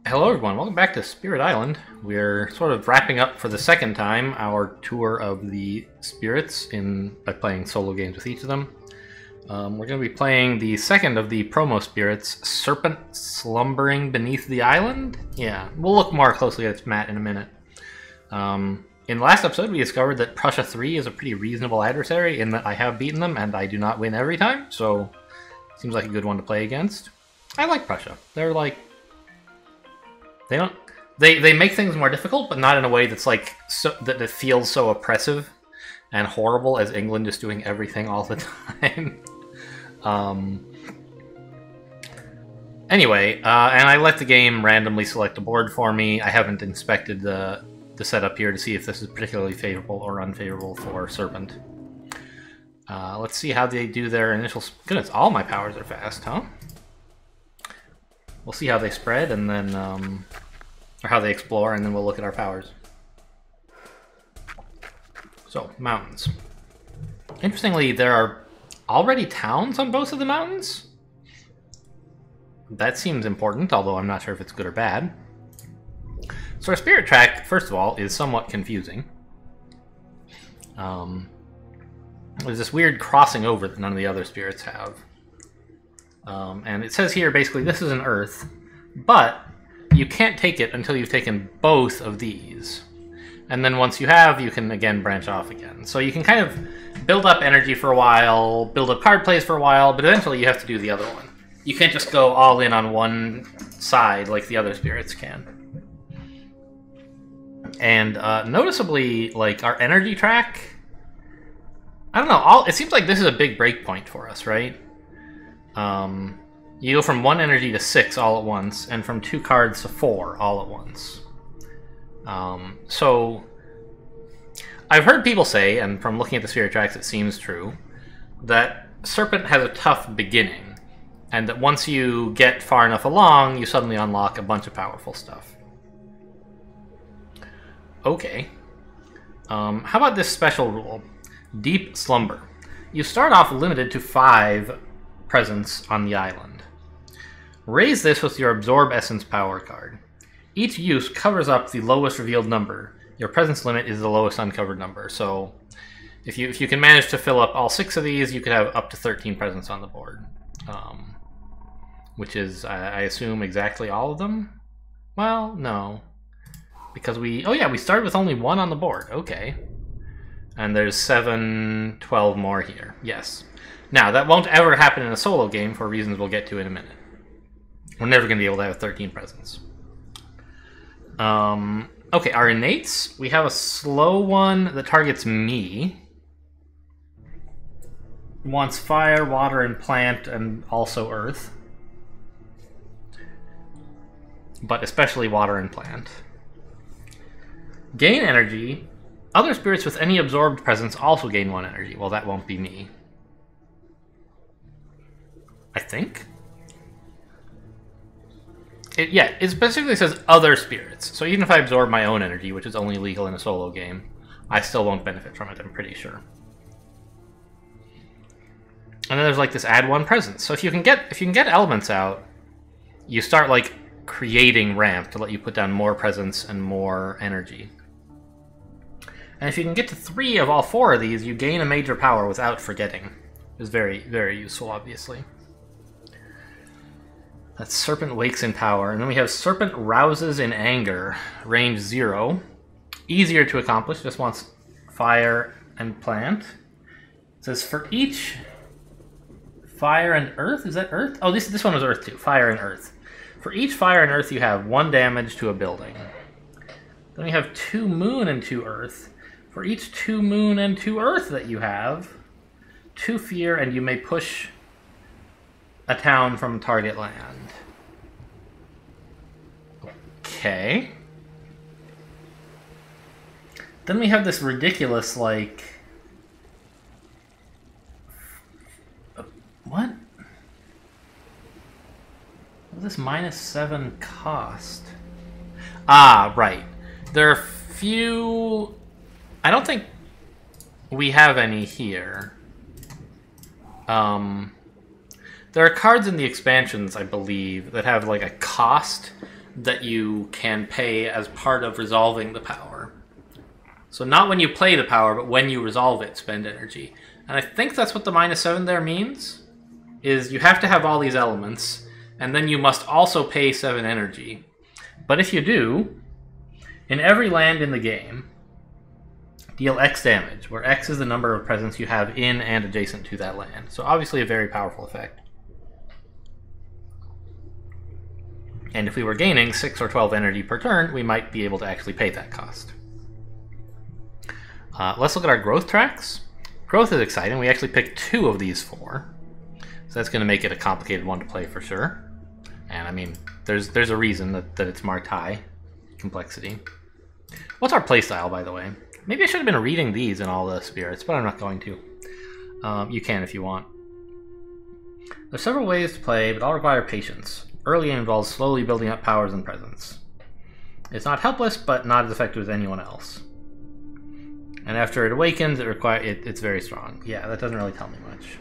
Hello everyone, welcome back to Spirit Island. We're sort of wrapping up for the second time our tour of the spirits by playing solo games with each of them. We're going to be playing the second of the promo spirits, Serpent slumbering beneath the island? Yeah, we'll look more closely at its map in a minute. In the last episode we discovered that Prussia 3 is a pretty reasonable adversary in that I have beaten them and I do not win every time, so seems like a good one to play against. I like Prussia. They're like... They make things more difficult, but not in a way that's like that it feels so oppressive and horrible as England just doing everything all the time. Anyway, and I let the game randomly select a board for me. I haven't inspected the setup here to see if this is particularly favorable or unfavorable for Serpent. Let's see how they do their initial... Goodness, all my powers are fast, huh? We'll see how they spread, and then, or how they explore, and then we'll look at our powers. So, mountains. Interestingly, there are already towns on both of the mountains. That seems important, although I'm not sure if it's good or bad. So our spirit track, first of all, is somewhat confusing. There's this weird crossing over that none of the other spirits have. And it says here, basically, this is an Earth, but you can't take it until you've taken both of these. And then once you have, you can, again, branch off again. So you can kind of build up energy for a while, build up card plays for a while, but eventually you have to do the other one. You can't just go all in on one side like the other spirits can. And noticeably, like, our energy track... I don't know, it seems like this is a big break point for us, right? You go from 1 energy to 6 all at once, and from 2 cards to 4 all at once. So, I've heard people say, and from looking at the spirit tracks it seems true, that Serpent has a tough beginning, and that once you get far enough along, you suddenly unlock a bunch of powerful stuff. Okay. How about this special rule? Deep Slumber. You start off limited to 5 presence on the island. Raise this with your Absorb Essence power card. Each use covers up the lowest revealed number. Your presence limit is the lowest uncovered number, so if you can manage to fill up all 6 of these, you could have up to 13 presence on the board. Which is, I assume, exactly all of them? Well, no. Because we started with only 1 on the board. Okay. And there's 12 more here. Yes. Now, that won't ever happen in a solo game for reasons we'll get to in a minute. We're never going to be able to have 13 presence. Okay, our innates. We have a slow one that targets me. Wants fire, water, and plant, and also earth. But especially water and plant. Gain energy. Other spirits with any absorbed presence also gain 1 energy. Well, that won't be me. I think? It specifically says other spirits. So even if I absorb my own energy, which is only legal in a solo game, I still won't benefit from it, I'm pretty sure. And then there's like this add 1 presence. So if you can get elements out, you start like creating ramp to let you put down more presence and more energy. And if you can get to 3 of all 4 of these, you gain a major power without forgetting. It's very, very useful, obviously. That's Serpent wakes in power. And then we have Serpent rouses in anger. Range 0. Easier to accomplish, just wants fire and plant. It says for each fire and earth, is that earth? Oh, this one was earth too, fire and earth. For each fire and earth you have 1 damage to a building. Then we have 2 moon and 2 earth. For each 2 moon and 2 earth that you have, 2 fear, and you may push a town from target land. Okay. Then we have this ridiculous, like... What? What does this -7 cost? Ah, right. There are few... I don't think we have any here. There are cards in the expansions, I believe, that have like a cost that you can pay as part of resolving the power. So not when you play the power, but when you resolve it, spend energy. And I think that's what the -7 there means, is you have to have all these elements, and then you must also pay 7 energy. But if you do, in every land in the game, deal X damage, where X is the number of presence you have in and adjacent to that land. So obviously a very powerful effect. And if we were gaining 6 or 12 energy per turn, we might be able to actually pay that cost. Let's look at our growth tracks. Growth is exciting. We actually picked 2 of these 4. So that's going to make it a complicated one to play for sure. And I mean, there's a reason that it's marked high complexity. What's our playstyle, by the way? Maybe I should have been reading these in all the spirits, but I'm not going to. You can if you want. There's several ways to play, but all require patience. Early game involves slowly building up powers and presence. It's not helpless, but not as effective as anyone else. And after it awakens, it's very strong. Yeah, that doesn't really tell me much.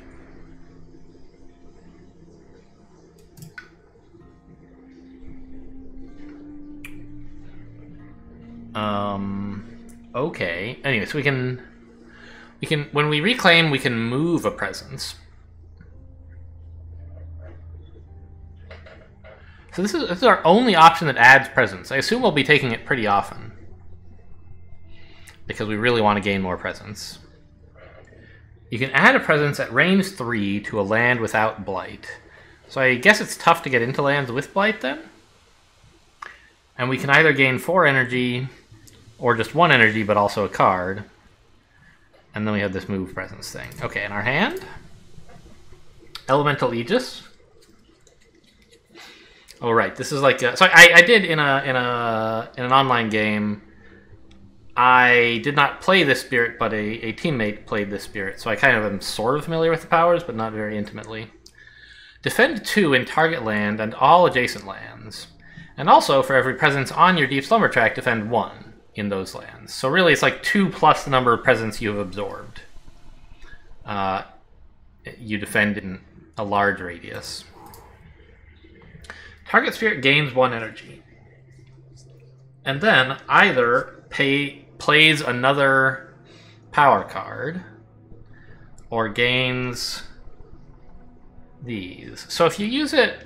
Okay. Anyway, so we can when we reclaim, we can move a presence. So this is our only option that adds presence. I assume we'll be taking it pretty often, because we really want to gain more presence. You can add a presence at range 3 to a land without blight. So I guess it's tough to get into lands with blight then. And we can either gain 4 energy, or just 1 energy, but also a card. And then we have this move presence thing. Okay, in our hand, Elemental Aegis. Oh right, this is like so I did in an online game. I did not play this spirit, but a teammate played this spirit, so I kind of am sort of familiar with the powers, but not very intimately. Defend 2 in target land and all adjacent lands. And also, for every presence on your Deep Slumber track, defend 1 in those lands. So really, it's like 2 plus the number of presence you have absorbed. You defend in a large radius. Target spirit gains 1 energy. And then either plays another power card, or gains these. So if you use it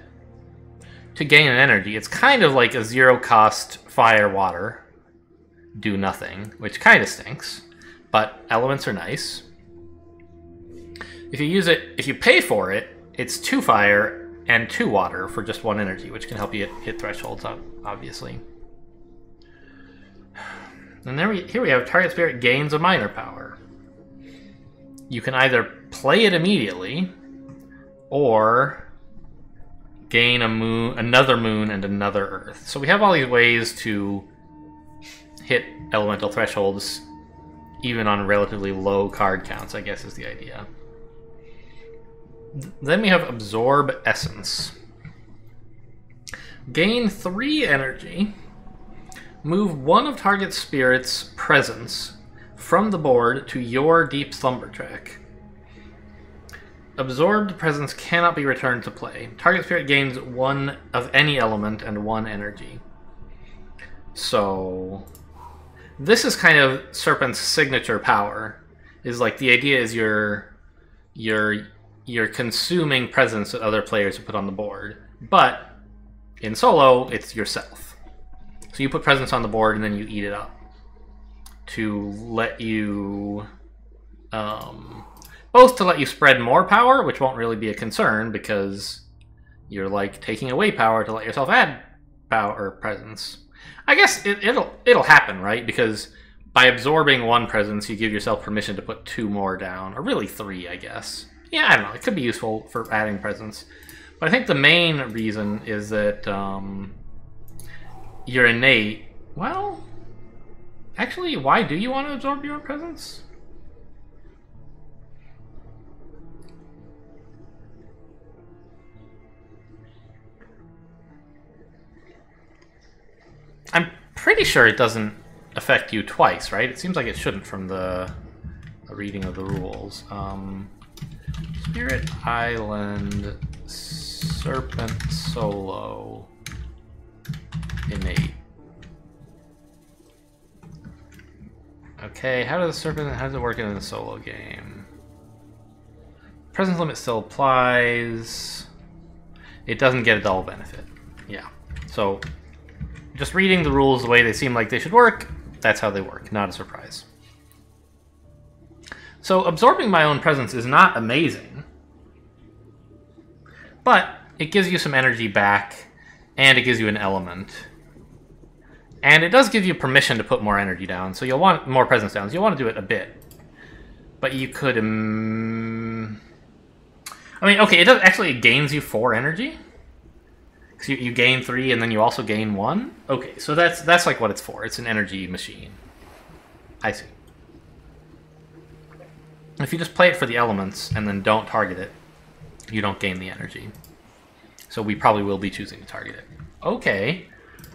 to gain an energy, it's kind of like a 0-cost fire water, do nothing, which kind of stinks, but elements are nice. If you use it, if you pay for it, it's 2 fire and 2 water for just 1 energy, which can help you hit thresholds up, obviously. And here we have target spirit gains a minor power. You can either play it immediately, or gain another moon and another earth. So we have all these ways to hit elemental thresholds, even on relatively low card counts, I guess is the idea. Then we have Absorb Essence. Gain 3 energy. Move 1 of target spirit's presence from the board to your Deep Slumber track. Absorbed presence cannot be returned to play. Target spirit gains 1 of any element and 1 energy. So this is kind of Serpent's signature power. Is like the idea is you're consuming presence that other players have put on the board, but in solo, it's yourself. So you put presence on the board and then you eat it up to let you, both to let you spread more power, which won't really be a concern because you're like taking away power to let yourself add power or presence. I guess it'll happen, right? Because by absorbing 1 presence, you give yourself permission to put 2 more down, or really 3, I guess. Yeah, I don't know. It could be useful for adding presence. But I think the main reason is that your innate... Well, actually, why do you want to absorb your own presence? I'm pretty sure it doesn't affect you twice, right? It seems like it shouldn't from the reading of the rules. Spirit Island Serpent Solo. innate. Okay, how does it work in the solo game? Presence limit still applies. It doesn't get a double benefit. Yeah. So, just reading the rules the way they seem like they should work, that's how they work. Not a surprise. So, absorbing my own presence is not amazing. But, it gives you some energy back, and it gives you an element. And it does give you permission to put more energy down, so you'll want more presence down, so you'll want to do it a bit. But you could... I mean, okay, it does actually it gains you 4 energy. Because you gain 3 and then you also gain 1? Okay, so that's like what it's for. It's an energy machine. I see. If you just play it for the elements and then don't target it, you don't gain the energy. So we probably will be choosing to target it. Okay.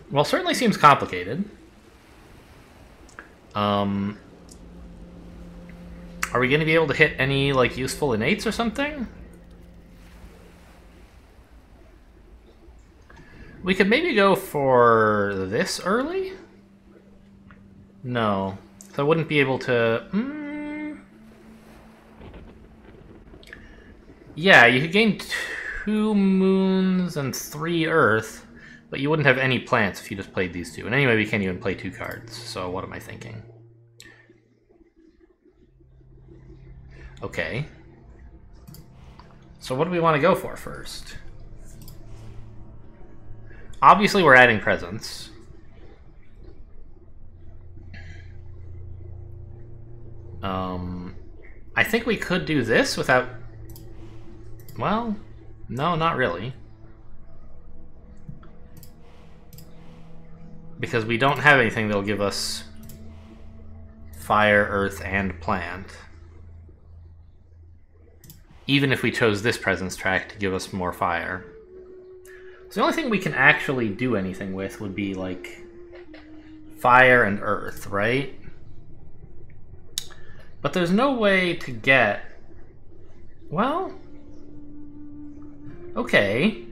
Well, certainly seems complicated. Are we going to be able to hit any, like, useful innates or something? We could maybe go for this early? No. So I wouldn't be able to... Yeah, you could gain 2 moons and 3 earth. But you wouldn't have any plants if you just played these 2. And anyway, we can't even play 2 cards, so what am I thinking? Okay. So what do we want to go for first? Obviously, we're adding presence. I think we could do this without... Well, no, not really. Because we don't have anything that'll give us fire, earth, and plant. Even if we chose this presence track to give us more fire. So the only thing we can actually do anything with would be, like, fire and earth, right? But there's no way to get... Well... Okay.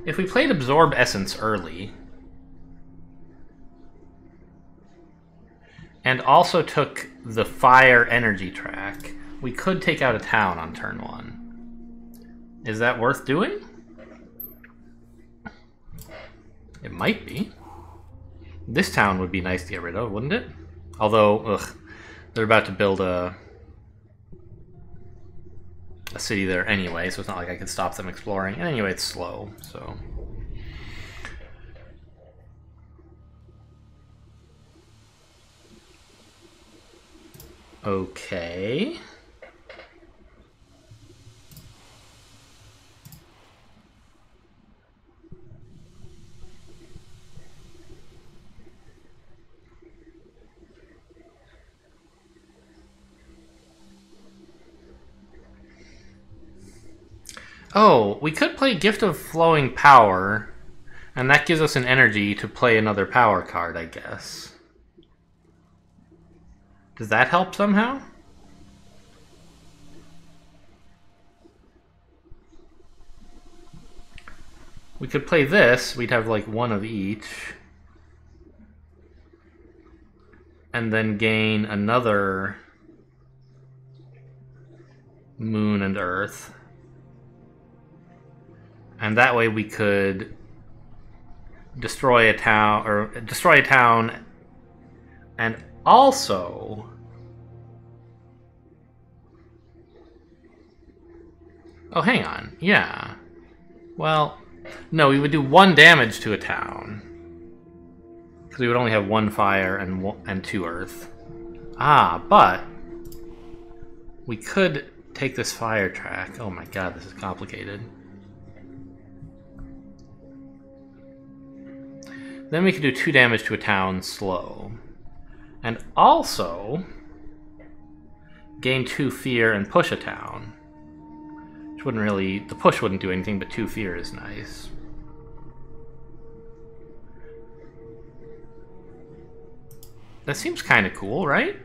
If we played Absorb Essence early... and also took the fire energy track, we could take out a town on turn 1. Is that worth doing? It might be. This town would be nice to get rid of, wouldn't it? Although, ugh, they're about to build a city there anyway, so it's not like I could stop them exploring. And anyway, it's slow, so... Okay. Oh, we could play Gift of Flowing Power, and that gives us an energy to play another power card, I guess. Does that help somehow? We could play this, we'd have like 1 of each. And then gain another moon and earth. And that way we could destroy a town, and also oh, hang on. Yeah. Well, no, we would do 1 damage to a town. Because we would only have 1 fire and 2 earth. Ah, but we could take this fire track. Oh my god, this is complicated. Then we could do 2 damage to a town slow. And also gain 2 fear and push a town. Which wouldn't really... The push wouldn't do anything, but 2 fear is nice. That seems kind of cool, right?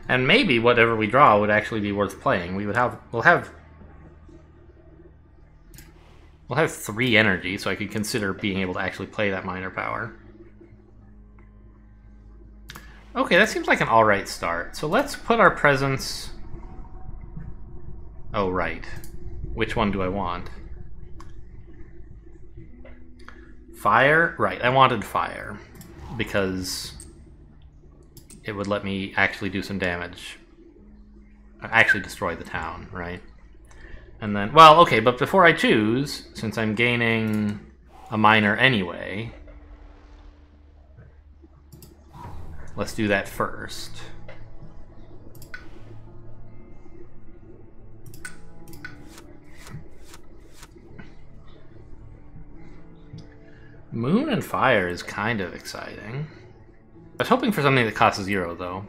And maybe whatever we draw would actually be worth playing. We'll have 3 energy, so I could consider being able to actually play that minor power. Okay, that seems like an alright start. So let's put our presence... Oh, right. Which one do I want? Fire? Right, I wanted fire. Because it would let me actually do some damage. Actually destroy the town, right? And then, well, okay, but before I choose, since I'm gaining a minor anyway, let's do that first. Moon and fire is kind of exciting. I was hoping for something that costs 0, though.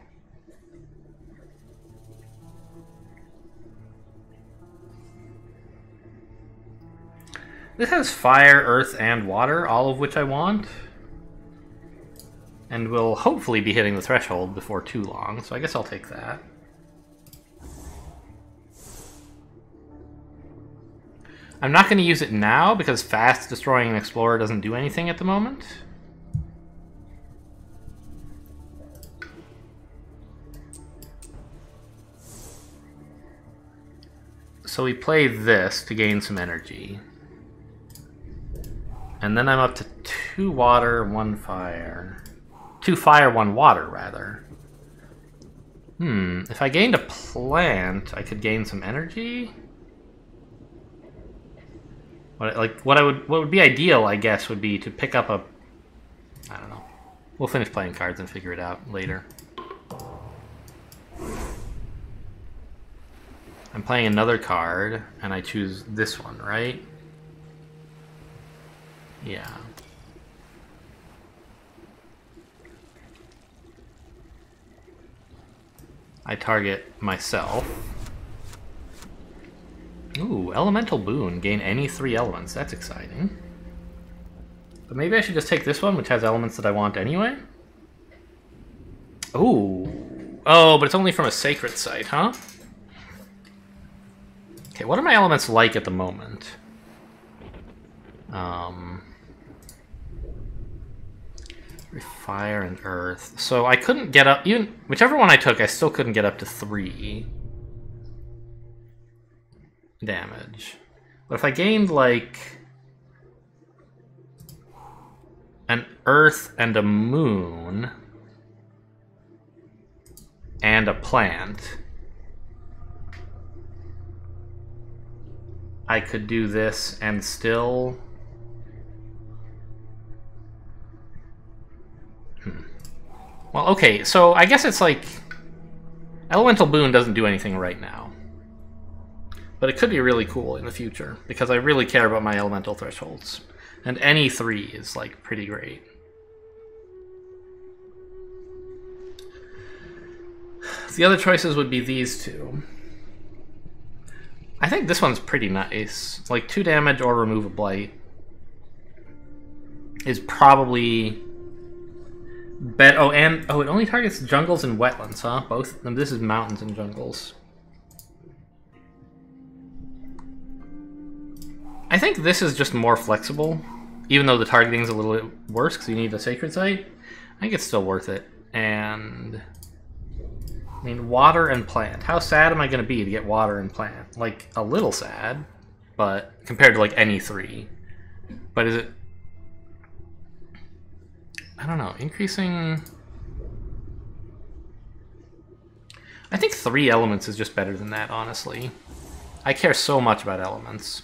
This has fire, earth, and water, all of which I want. And we'll hopefully be hitting the threshold before too long, so I guess I'll take that. I'm not going to use it now, because fast destroying an explorer doesn't do anything at the moment. So we play this to gain some energy. And then I'm up to 2 water, 1 fire. 2 fire, 1 water, rather. If I gained a plant, I could gain some energy? What would be ideal, I guess, would be to pick up a... I don't know. We'll finish playing cards and figure it out later. I'm playing another card, and I choose this one, right? Yeah. I target myself. Ooh, Elemental Boon. Gain any 3 elements. That's exciting. But maybe I should just take this one, which has elements that I want anyway? Ooh. Oh, but it's only from a sacred site, huh? Okay, what are my elements like at the moment? Fire and earth. So I couldn't get up... Even whichever one I took, I still couldn't get up to 3 damage. But if I gained, like, an earth and a moon and a plant, I could do this and still... Well, okay, so I guess it's like... Elemental Boon doesn't do anything right now. But it could be really cool in the future, because I really care about my elemental thresholds. And any 3 is, like, pretty great. The other choices would be these 2. I think this one's pretty nice. It's like 2 damage or remove a blight is probably... Oh, and... Oh, it only targets jungles and wetlands, huh? Both? This is mountains and jungles. I think this is just more flexible, even though the targeting's a little bit worse because you need a sacred site. I think it's still worth it. And... I mean, water and plant. How sad am I going to be to get water and plant? Like, a little sad, but compared to, like, any 3. But is it... I don't know. Increasing... I think 3 elements is just better than that, honestly. I care so much about elements.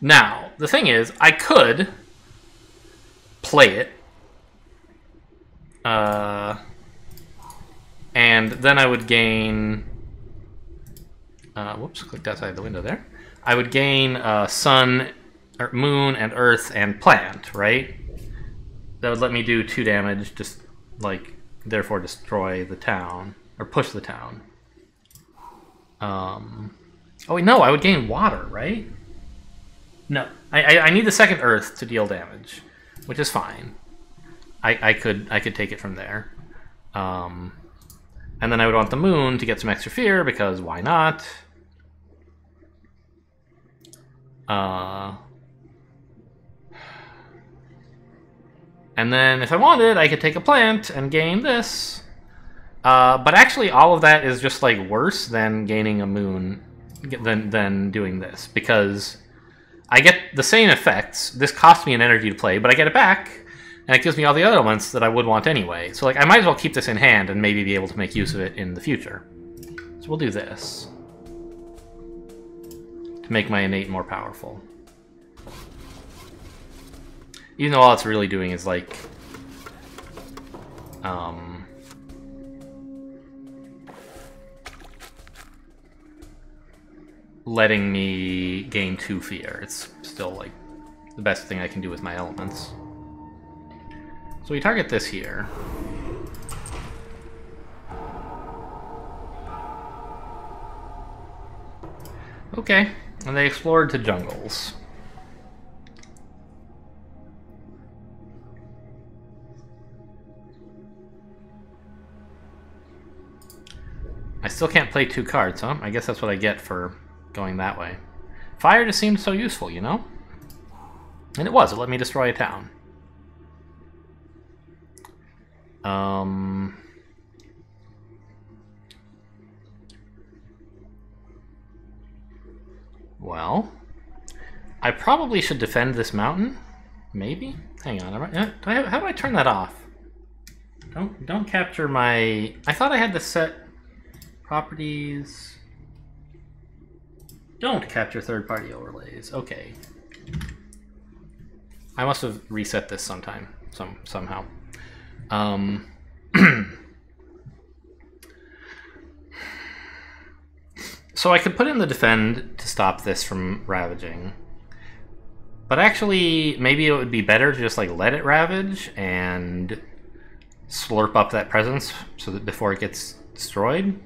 Now, the thing is, I could play it. And then I would gain... whoops, clicked outside the window there. I would gain sun, or moon, and earth, and plant, right? That would let me do 2 damage, just, like, therefore destroy the town, or push the town. Oh, wait, no, I would gain water, right? No, I need the second earth to deal damage, which is fine. I could take it from there. And And then I would want the moon to get some extra fear, because why not? And then if I wanted, I could take a plant and gain this. But actually, all of that is just like worse than gaining a moon than doing this, because I get the same effects. This costs me an energy to play, but I get it back, and it gives me all the other elements that I would want anyway. So like, I might as well keep this in hand and maybe be able to make use of it in the future. So we'll do this to make my innate more powerful. Even though all it's really doing is like letting me gain 2 fear. It's still like the best thing I can do with my elements. So we target this here. Okay, and they explored to jungles. I still can't play 2 cards, huh? I guess that's what I get for going that way. Fire just seemed so useful, you know? And it was. It let me destroy a town. Well, I probably should defend this mountain. Maybe? Hang on. How do I turn that off? Don't capture my... I thought I had the set properties. Don't capture third-party overlays. Okay. I must have reset this somehow. So I could put in the defend to stop this from ravaging. But actually, maybe it would be better to just like let it ravage and slurp up that presence so that before it gets destroyed.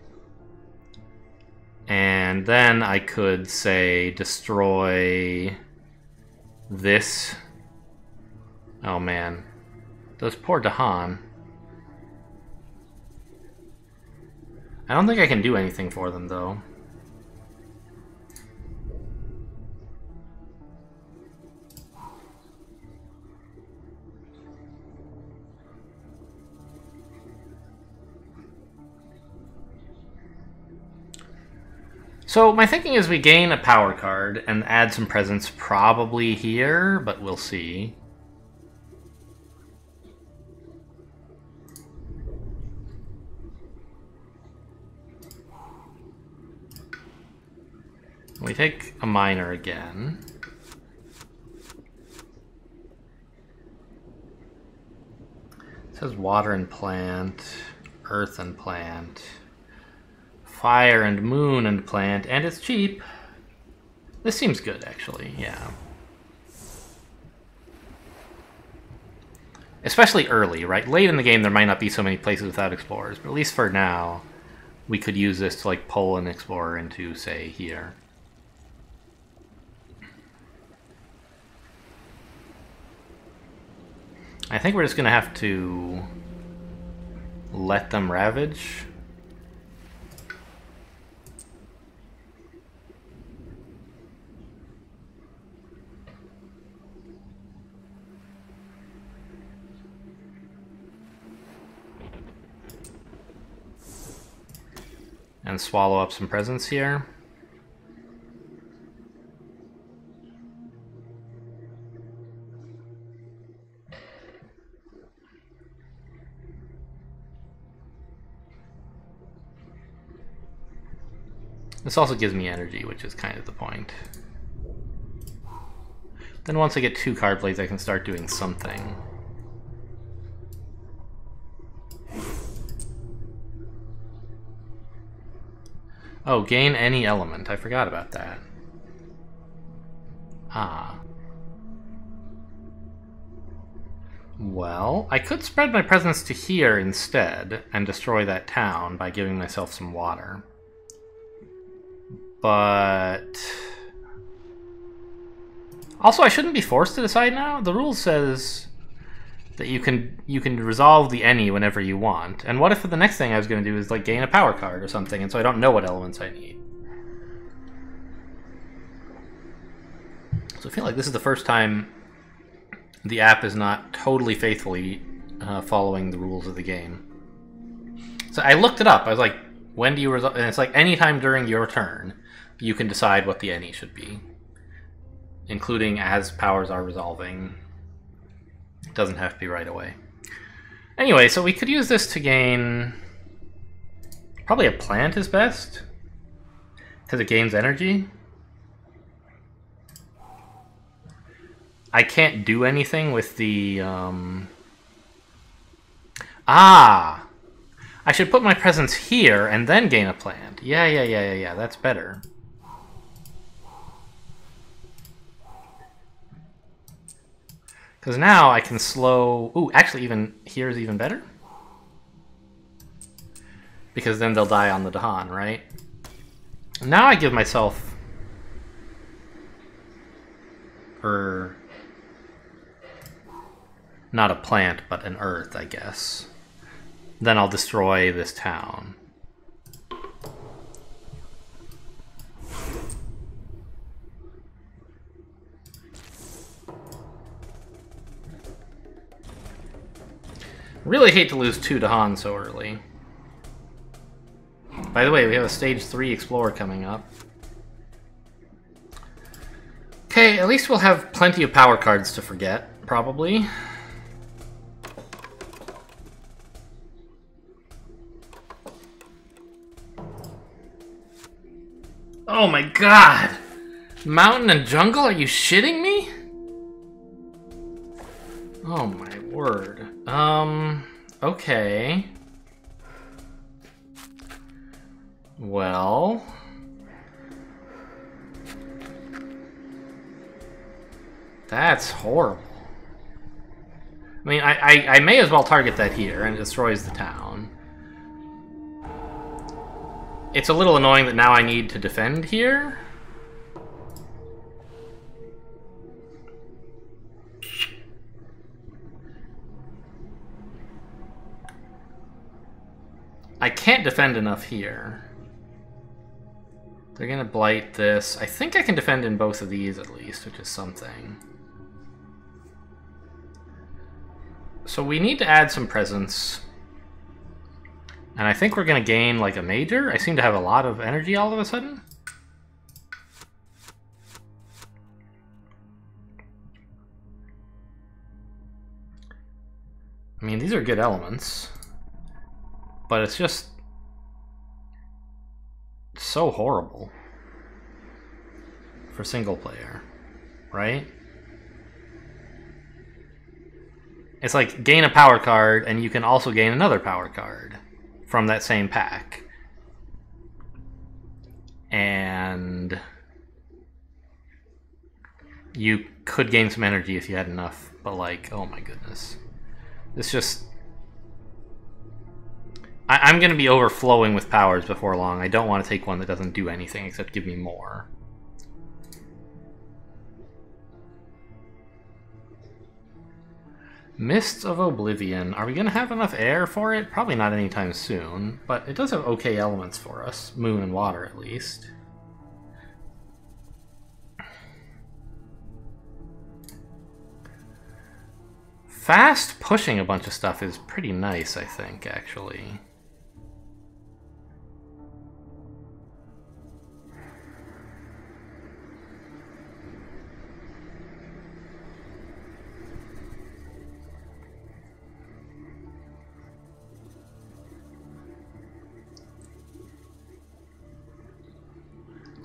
And then I could say destroy this. Oh man. Those poor Dahan. I don't think I can do anything for them though. So my thinking is we gain a power card and add some presence probably here, but we'll see. We take a miner again. It says water and plant, earth and plant. Fire and moon and plant, and it's cheap. This seems good, actually, yeah. Especially early, right? Late in the game, there might not be so many places without explorers, but at least for now, we could use this to, like, pull an explorer into, say, here. I think we're just gonna have to let them ravage. And swallow up some presence here. This also gives me energy, which is kind of the point. Then once I get 2 card plays, I can start doing something. Oh, gain any element. I forgot about that. Ah. Well, I could spread my presence to here instead and destroy that town by giving myself some water. But... also, I shouldn't be forced to decide now. The rule says that you can resolve the any whenever you want. And what if the next thing I was going to do is like gain a power card or something, and so I don't know what elements I need? So I feel like this is the first time the app is not totally faithfully following the rules of the game. So I looked it up. I was like, when do you resolve? And it's like anytime during your turn, you can decide what the any should be, including as powers are resolving. It doesn't have to be right away. Anyway, so we could use this to gain... Probably a plant is best, because it gains energy. I can't do anything with the... Ah! I should put my presence here and then gain a plant. Yeah, that's better. Because now I can slow... Ooh, actually even here's even better. Because then they'll die on the Dahan, right? Now I give myself... Not a plant, but an earth, I guess. Then I'll destroy this town. Really hate to lose 2 Dahan so early. By the way, we have a stage 3 Explorer coming up. Okay, at least we'll have plenty of power cards to forget, probably. Oh my god! Mountain and jungle? Are you shitting me? Oh my word. Okay. Well... That's horrible. I mean, I may as well target that here, and it destroys the town. It's a little annoying that now I need to defend here. I can't defend enough here. They're gonna blight this. I think I can defend in both of these at least, which is something. So we need to add some presence. And I think we're gonna gain like a major. I seem to have a lot of energy all of a sudden. I mean, these are good elements. But it's just so horrible for single player, right? It's like gain a power card and you can also gain another power card from that same pack. And you could gain some energy if you had enough, but like, oh my goodness. It's just... I'm going to be overflowing with powers before long. I don't want to take one that doesn't do anything except give me more. Mists of Oblivion. Are we going to have enough air for it? Probably not anytime soon, but it does have okay elements for us. Moon and water, at least. Fast pushing a bunch of stuff is pretty nice, I think, actually.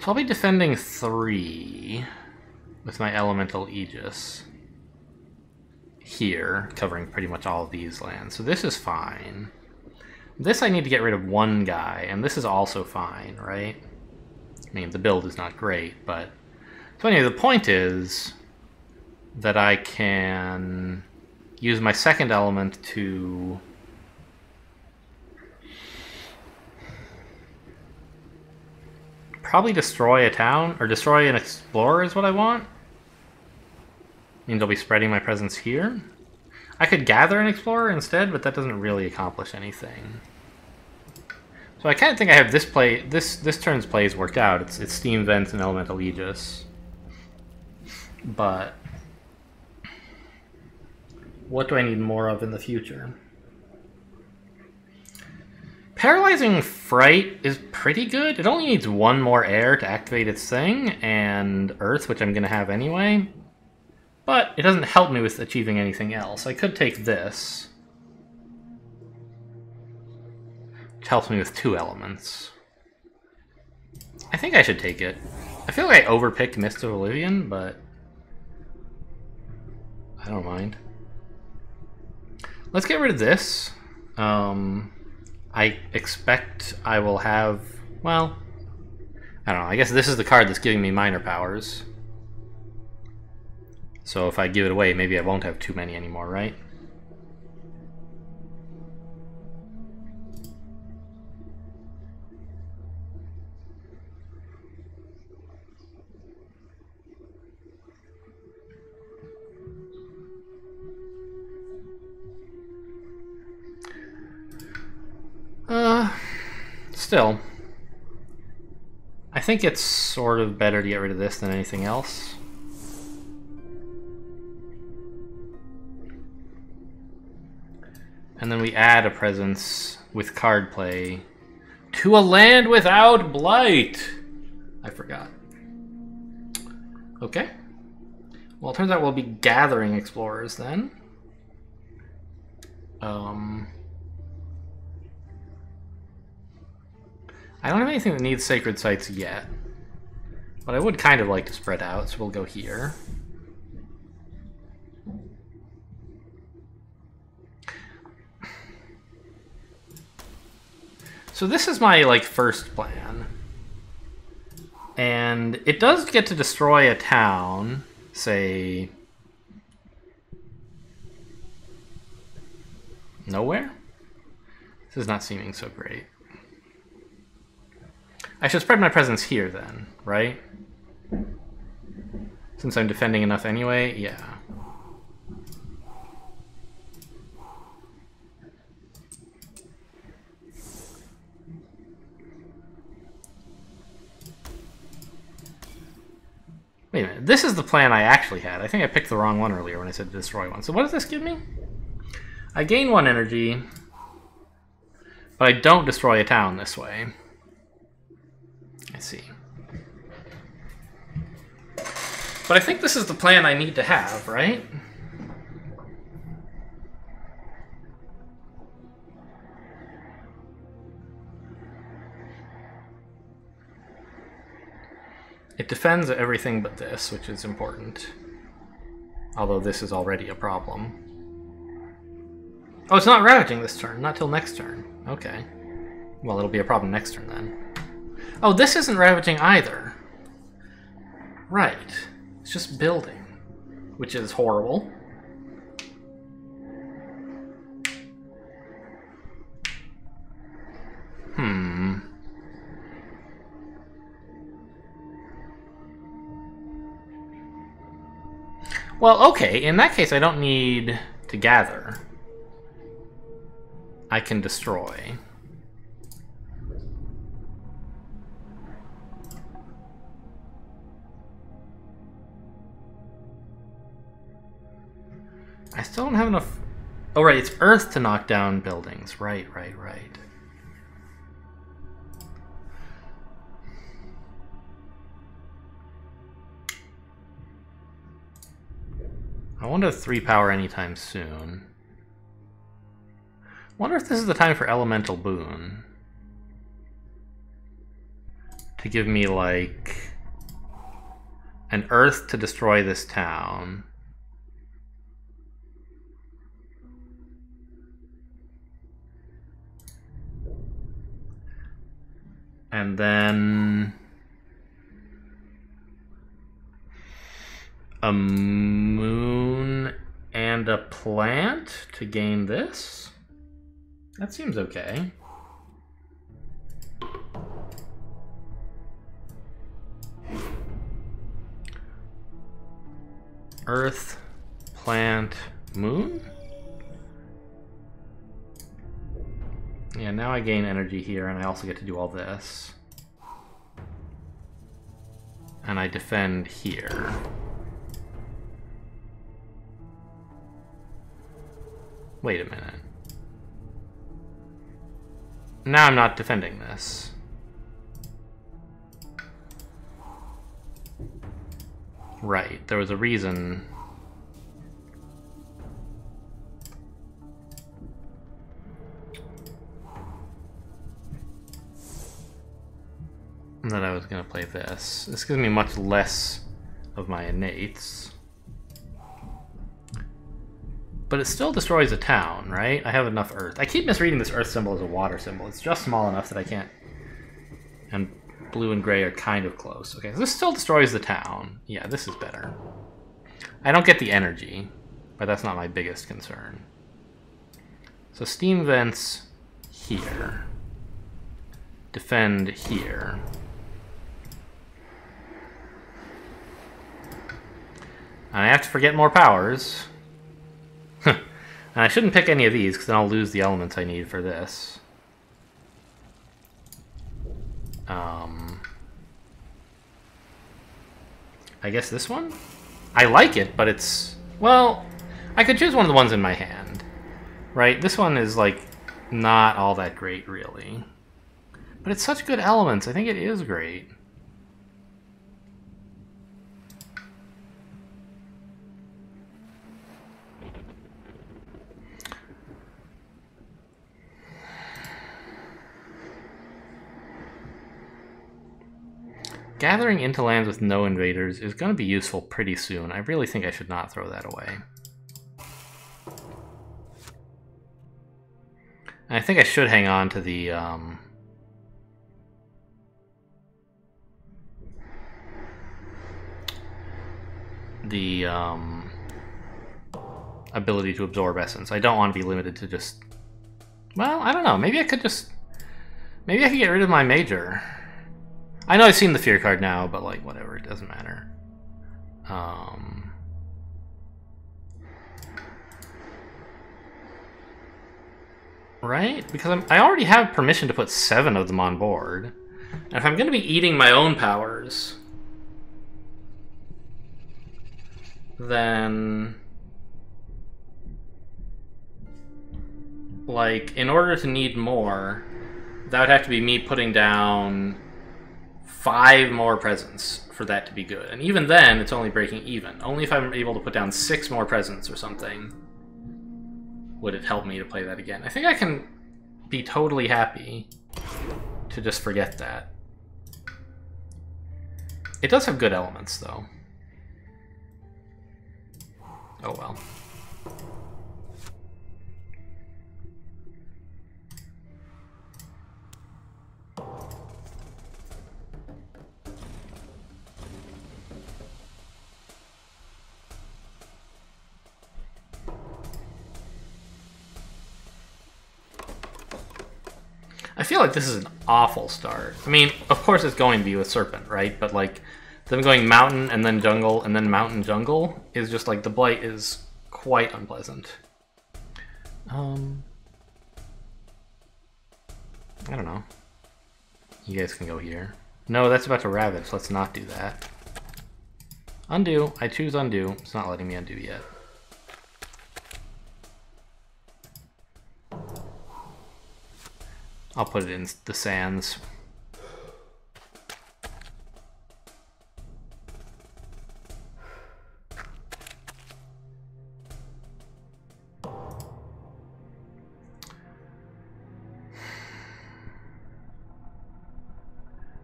So I'll be defending 3 with my Elemental Aegis here, covering pretty much all of these lands. So this is fine. This I need to get rid of 1 guy, and this is also fine, right? I mean, the build is not great, but... So anyway, the point is that I can use my second element to... probably destroy a town, or destroy an explorer is what I want. Means I'll be spreading my presence here. I could gather an explorer instead, but that doesn't really accomplish anything. So I kind of think I have this turn's plays worked out. It's Steam Vents and Elemental Aegis. But what do I need more of in the future? Paralyzing Fright is pretty good. It only needs one more air to activate its thing, and Earth, which I'm going to have anyway. But it doesn't help me with achieving anything else. I could take this, which helps me with 2 elements. I think I should take it. I feel like I overpicked Mist of Oblivion, but I don't mind. Let's get rid of this. I expect I will have, well, I don't know. I guess this is the card that's giving me minor powers. So if I give it away, maybe I won't have too many anymore, right? Still, I think it's sort of better to get rid of this than anything else. And then we add a presence with card play to a land without blight. I forgot. Okay. Well, it turns out we'll be gathering explorers then. I don't have anything that needs sacred sites yet, but I would kind of like to spread out, so we'll go here. So this is my, like, first plan. And it does get to destroy a town, say, nowhere? This is not seeming so great. I should spread my presence here then, right? Since I'm defending enough anyway, yeah. Wait a minute, this is the plan I actually had. I think I picked the wrong one earlier when I said destroy one. So what does this give me? I gain 1 energy, but I don't destroy a town this way. I see. But I think this is the plan I need to have, right? It defends everything but this, which is important. Although this is already a problem. Oh, it's not ravaging this turn, not till next turn. Okay. Well, it'll be a problem next turn then. Oh, this isn't ravaging either. Right. It's just building, which is horrible. Well, okay, in that case I don't need to gather. I can destroy. I still don't have enough... Oh, right, it's Earth to knock down buildings. Right. I won't have 3 power anytime soon. Wonder if this is the time for Elemental Boon. To give me, like, an Earth to destroy this town. And then a moon and a plant to gain this? That seems okay. Earth, plant, moon? Yeah, now I gain energy here, and I also get to do all this. And I defend here. Wait a minute. Now I'm not defending this. Right, there was a reason. That I was going to play this. This gives me much less of my innates. But it still destroys a town, right? I have enough earth. I keep misreading this earth symbol as a water symbol. It's just small enough that I can't... And blue and gray are kind of close. Okay, so this still destroys the town. Yeah, this is better. I don't get the energy, but that's not my biggest concern. So steam vents here. Defend here. And I have to forget more powers. And I shouldn't pick any of these, because then I'll lose the elements I need for this. I guess this one? I like it, but it's... Well, I could choose one of the ones in my hand. Right? This one is, like, not all that great, really. But it's such good elements. I think it is great. Gathering into lands with no invaders is going to be useful pretty soon. I really think I should not throw that away. And I think I should hang on to the ability to absorb essence. I don't want to be limited to just... Well, I don't know. Maybe I could just... Maybe I could get rid of my major. I know I've seen the fear card now, but like, whatever, it doesn't matter. Right? Because I already have permission to put 7 of them on board. And if I'm going to be eating my own powers, then... Like, in order to need more, that would have to be me putting down 5 more presents for that to be good. And even then, it's only breaking even. Only if I'm able to put down 6 more presents or something would it help me to play that again. I think I can be totally happy to just forget that. It does have good elements, though. Oh well. I feel like this is an awful start. I mean, of course it's going to be with Serpent, right? But like, them going mountain and then jungle and then mountain jungle is just like, the blight is quite unpleasant. I don't know. You guys can go here. No, that's about to ravage. Let's not do that. Undo. I choose undo. It's not letting me undo yet. I'll put it in the sands.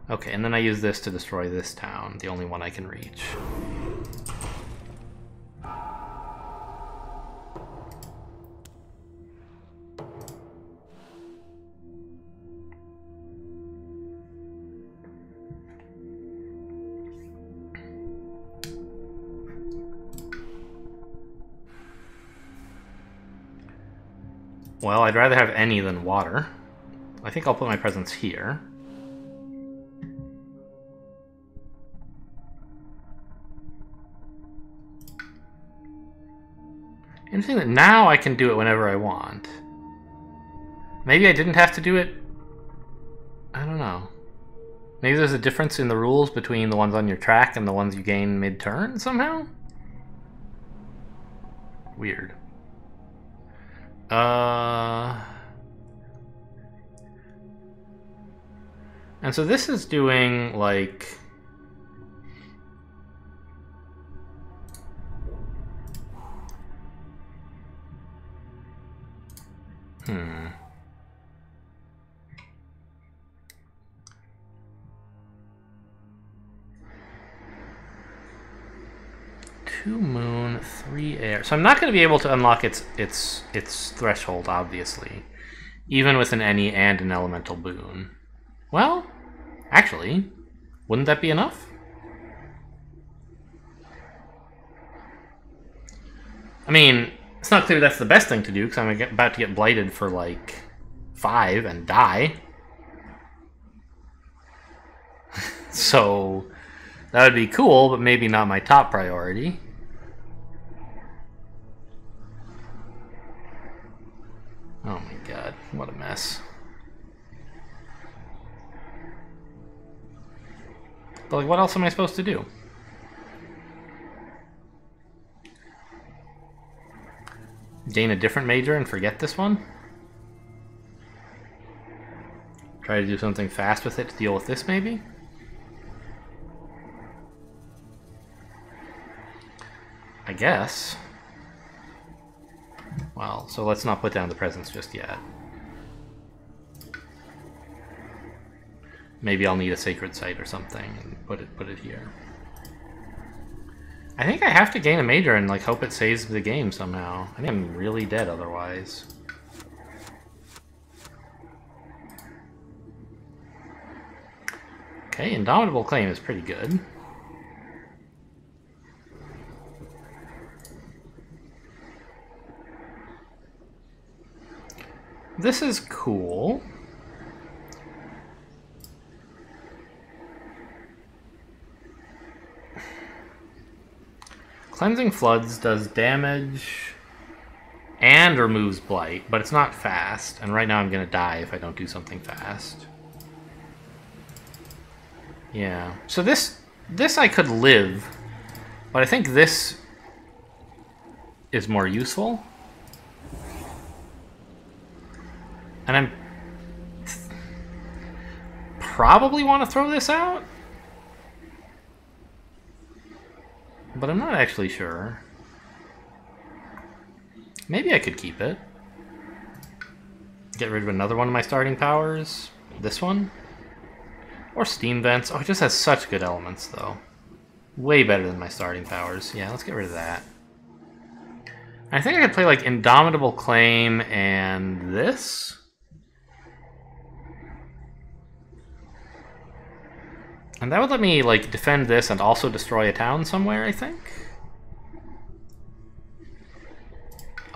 Okay, and then I use this to destroy this town, the only one I can reach. Well, I'd rather have any than water. I think I'll put my presents here. Interesting that now I can do it whenever I want. Maybe I didn't have to do it. I don't know. Maybe there's a difference in the rules between the ones on your track and the ones you gain mid-turn somehow? Weird. And so this is doing, like... Two moon, 3 air. So I'm not going to be able to unlock its threshold, obviously. Even with an any and an elemental boon. Well, actually, wouldn't that be enough? I mean, it's not clear that's the best thing to do, because I'm about to get blighted for, like, 5 and die. So, that would be cool, but maybe not my top priority. Oh my god, what a mess. But, like, what else am I supposed to do? Gain a different major and forget this one? Try to do something fast with it to deal with this, maybe? I guess. Well, so let's not put down the presents just yet. Maybe I'll need a sacred site or something and put it here. I think I have to gain a major and like hope it saves the game somehow. I think I'm really dead otherwise. Okay, Indomitable Claim is pretty good. This is cool. Cleansing Floods does damage and removes Blight, but it's not fast, and right now I'm gonna die if I don't do something fast. Yeah, so this I could live, but I think this is more useful. And I'm probably want to throw this out, but I'm not actually sure. Maybe I could keep it. Get rid of another one of my starting powers. This one. Or Steam Vents. Oh, it just has such good elements, though. Way better than my starting powers. Yeah, let's get rid of that. I think I could play, like, Indomitable Claim and this. And that would let me, like, defend this and also destroy a town somewhere, I think.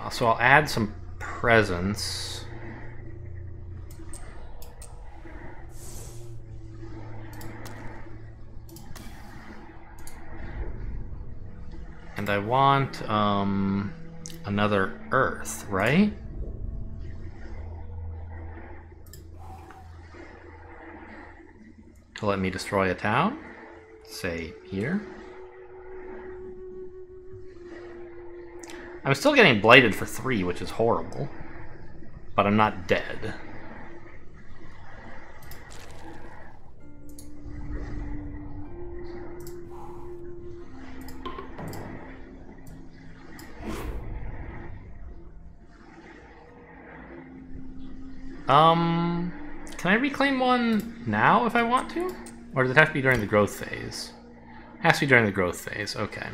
So I'll add some presence. And I want, another Earth, right? To let me destroy a town, say here. I'm still getting blighted for 3, which is horrible, but I'm not dead. Can I reclaim one now if I want to? Or does it have to be during the growth phase? It has to be during the growth phase, okay.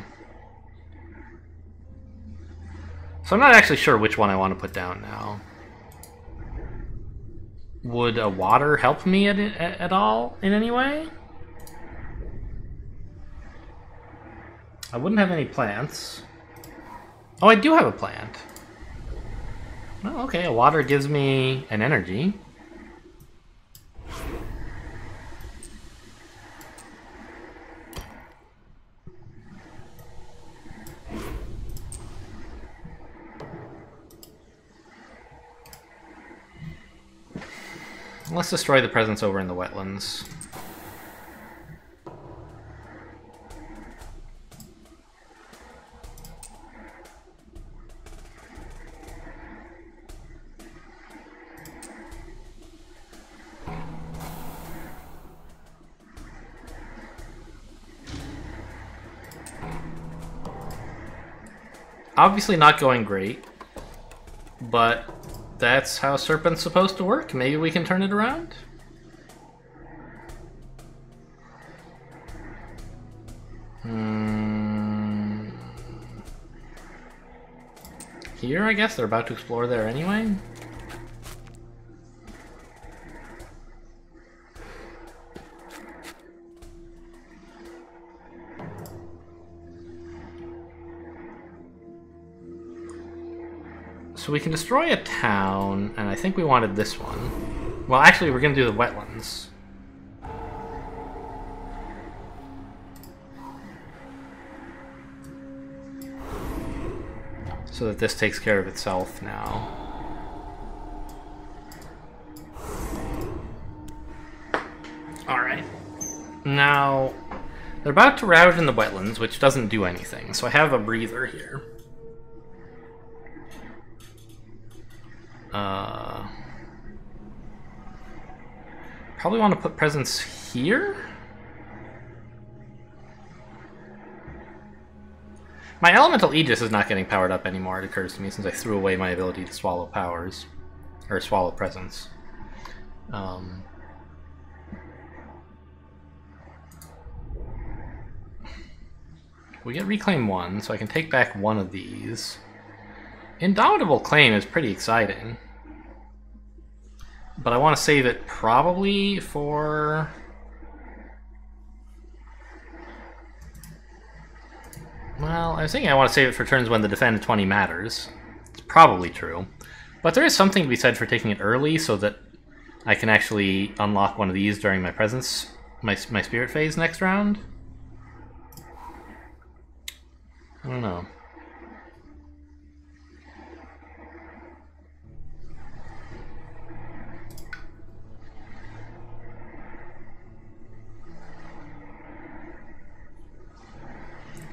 So I'm not actually sure which one I want to put down now. Would a water help me at all in any way? I wouldn't have any plants. Oh, I do have a plant. Oh, okay, a water gives me an energy. Let's destroy the presence over in the wetlands. Obviously not going great, but that's how Serpent's supposed to work. Maybe we can turn it around? Here, I guess? They're about to explore there anyway? So we can destroy a town, and I think we wanted this one. Well, actually, we're going to do the wetlands. So that this takes care of itself now. Alright. Now, they're about to rouse in the wetlands, which doesn't do anything, so I have a breather here. Probably want to put presence here? My elemental Aegis is not getting powered up anymore, it occurs to me, since I threw away my ability to swallow powers. Or swallow presence. We get Reclaim 1, so I can take back one of these. Indomitable Claim is pretty exciting. But I want to save it probably for... Well, I was thinking I want to save it for turns when the defend 20 matters. It's probably true. But there is something to be said for taking it early so that I can actually unlock one of these during my presence, my spirit phase next round. I don't know.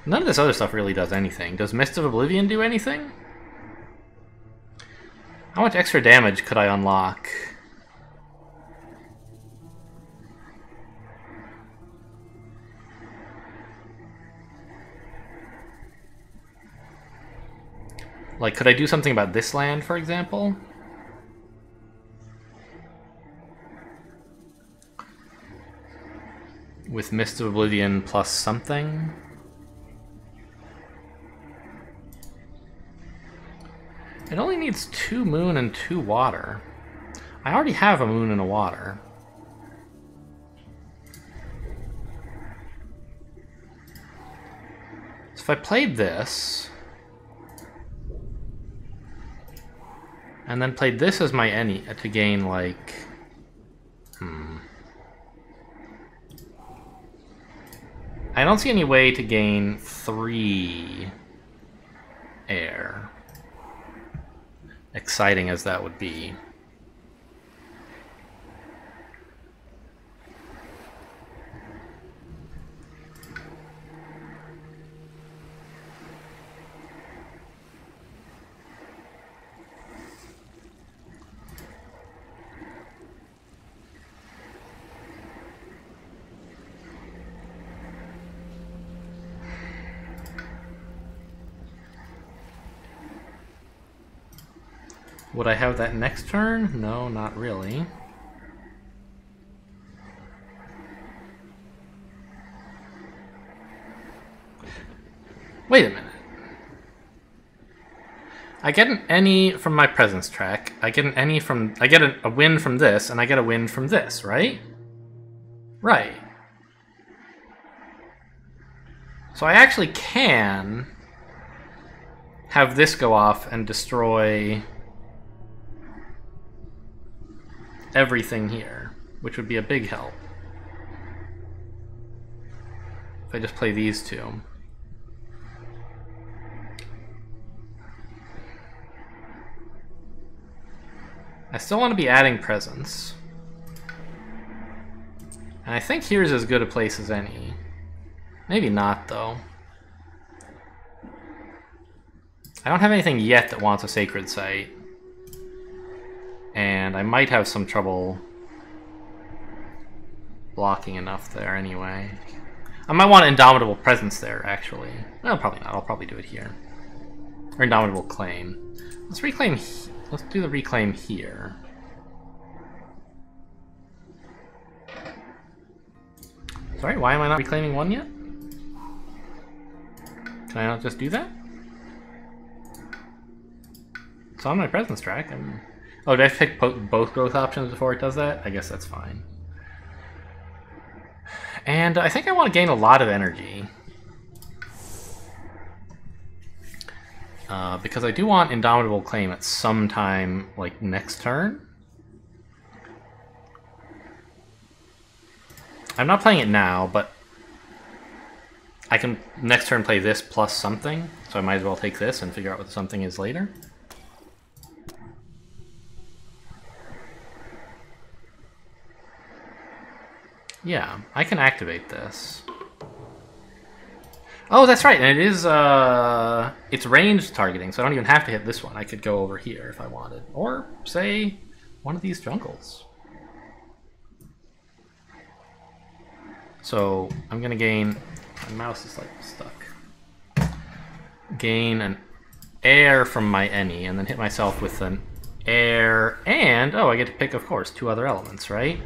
None of this other stuff really does anything. Does Mist of Oblivion do anything? How much extra damage could I unlock? Like, could I do something about this land, for example? With Mist of Oblivion plus something? It only needs 2 moon and 2 water. I already have a moon and a water. So if I played this, and then played this as my any to gain like, I don't see any way to gain 3 air. Exciting as that would be. Would I have that next turn? No, not really. Wait a minute. I get an any from my presence track. I get an any from... I get a win from this, and I get a win from this, right? Right. So I actually can have this go off and destroy everything here, which would be a big help. If I just play these two. I still want to be adding presence. And I think here's as good a place as any. Maybe not, though. I don't have anything yet that wants a sacred site. And I might have some trouble blocking enough there anyway. I might want Indomitable Presence there, actually. No, probably not. I'll probably do it here. Or Indomitable Claim. Let's reclaim... Let's do the reclaim here. Sorry, why am I not reclaiming one yet? Can I not just do that? It's on my presence track. Oh, did I pick both growth options before it does that? I guess that's fine. And I think I want to gain a lot of energy. Because I do want Indomitable Claim at some time, like, next turn. I'm not playing it now, but I can next turn play this plus something, so I might as well take this and figure out what the something is later. Yeah, I can activate this. Oh, that's right, and it is, it's range targeting, so I don't even have to hit this one. I could go over here if I wanted. Or, say, one of these jungles. So, I'm gonna gain... My mouse is, like, stuck. Gain an air from my any, and then hit myself with an air, and... Oh, I get to pick, of course, 2 other elements, right?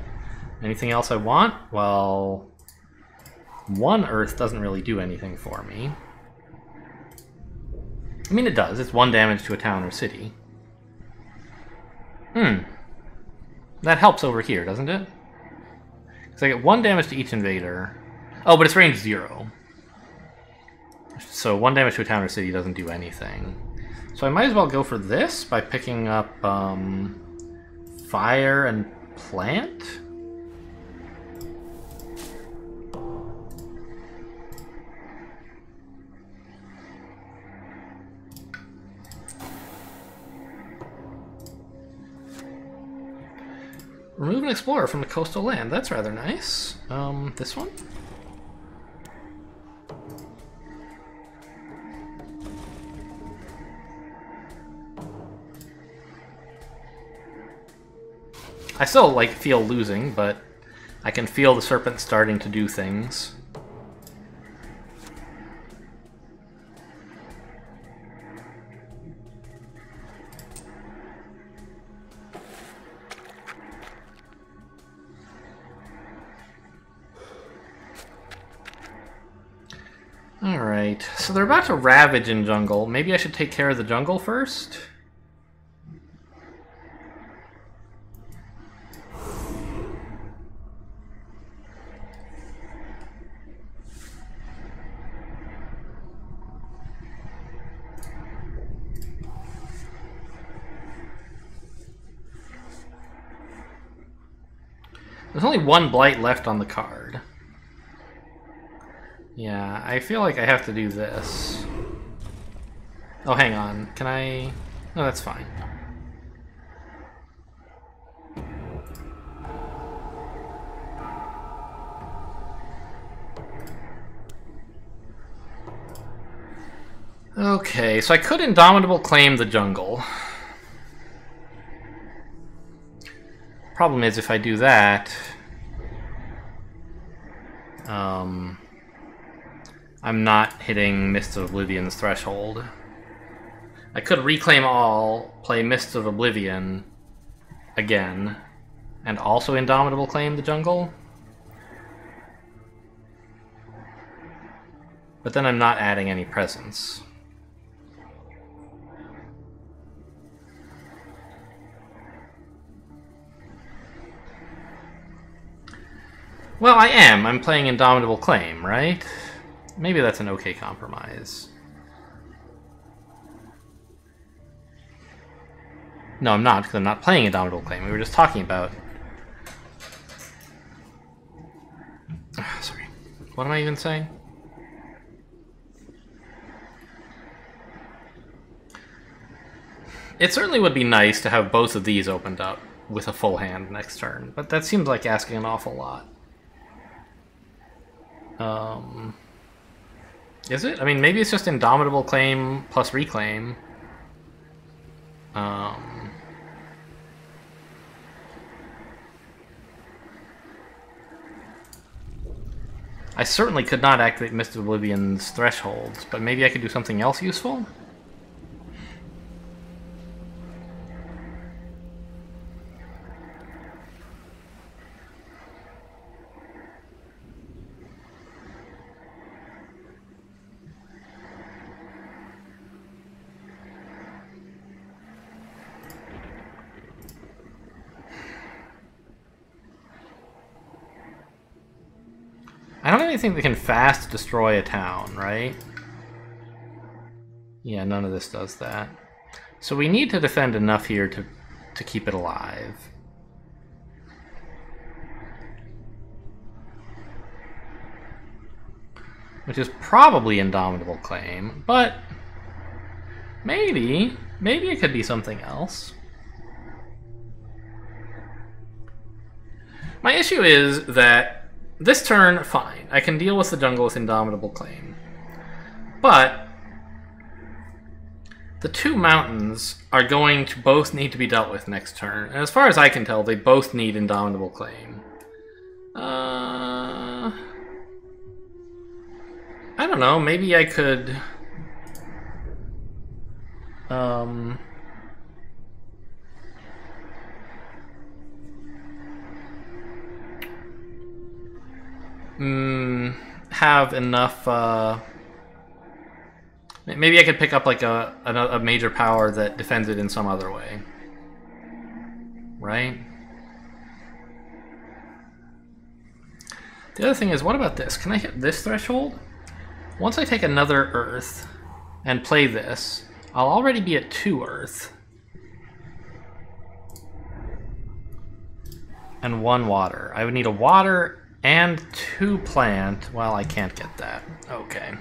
Anything else I want? Well... 1 earth doesn't really do anything for me. I mean, it does. It's 1 damage to a town or city. That helps over here, doesn't it? Because I get 1 damage to each invader. Oh, but it's range 0. So 1 damage to a town or city doesn't do anything. So I might as well go for this by picking up fire and plant? Remove an explorer from the coastal land. That's rather nice. This one? I still, like, feel losing, but I can feel the Serpent starting to do things. Alright, so they're about to ravage in jungle. Maybe I should take care of the jungle first? There's only 1 blight left on the card. Yeah, I feel like I have to do this. Oh, hang on. Can I... No, that's fine. Okay, so I could Indomitable Claim the jungle. Problem is, if I do that... I'm not hitting Mists of Oblivion's threshold. I could reclaim all, play Mists of Oblivion again, and also Indomitable Claim the jungle. But then I'm not adding any presence. Well, I am. I'm playing Indomitable Claim, right? Maybe that's an okay compromise. No, I'm not, because I'm not playing Indomitable Claim. We were just talking about... Sorry. What am I even saying? It certainly would be nice to have both of these opened up with a full hand next turn, but that seems like asking an awful lot. Is it? I mean, maybe it's just Indomitable Claim plus Reclaim. I certainly could not activate Mist of Oblivion's thresholds, but maybe I could do something else useful? I don't have anything that can fast destroy a town, right? Yeah, none of this does that. So we need to defend enough here to keep it alive. Which is probably Indomitable Claim, but maybe it could be something else. My issue is that this turn, fine. I can deal with the jungle with Indomitable Claim. But the two mountains are going to both need to be dealt with next turn. And as far as I can tell, they both need Indomitable Claim. I don't know, maybe I could... have enough, maybe I could pick up like a major power that defends it in some other way. Right? The other thing is, what about this? Can I hit this threshold? Once I take another Earth and play this, I'll already be at 2 Earth. And 1 water. I would need a water and 2 plant. Well, I can't get that. Okay.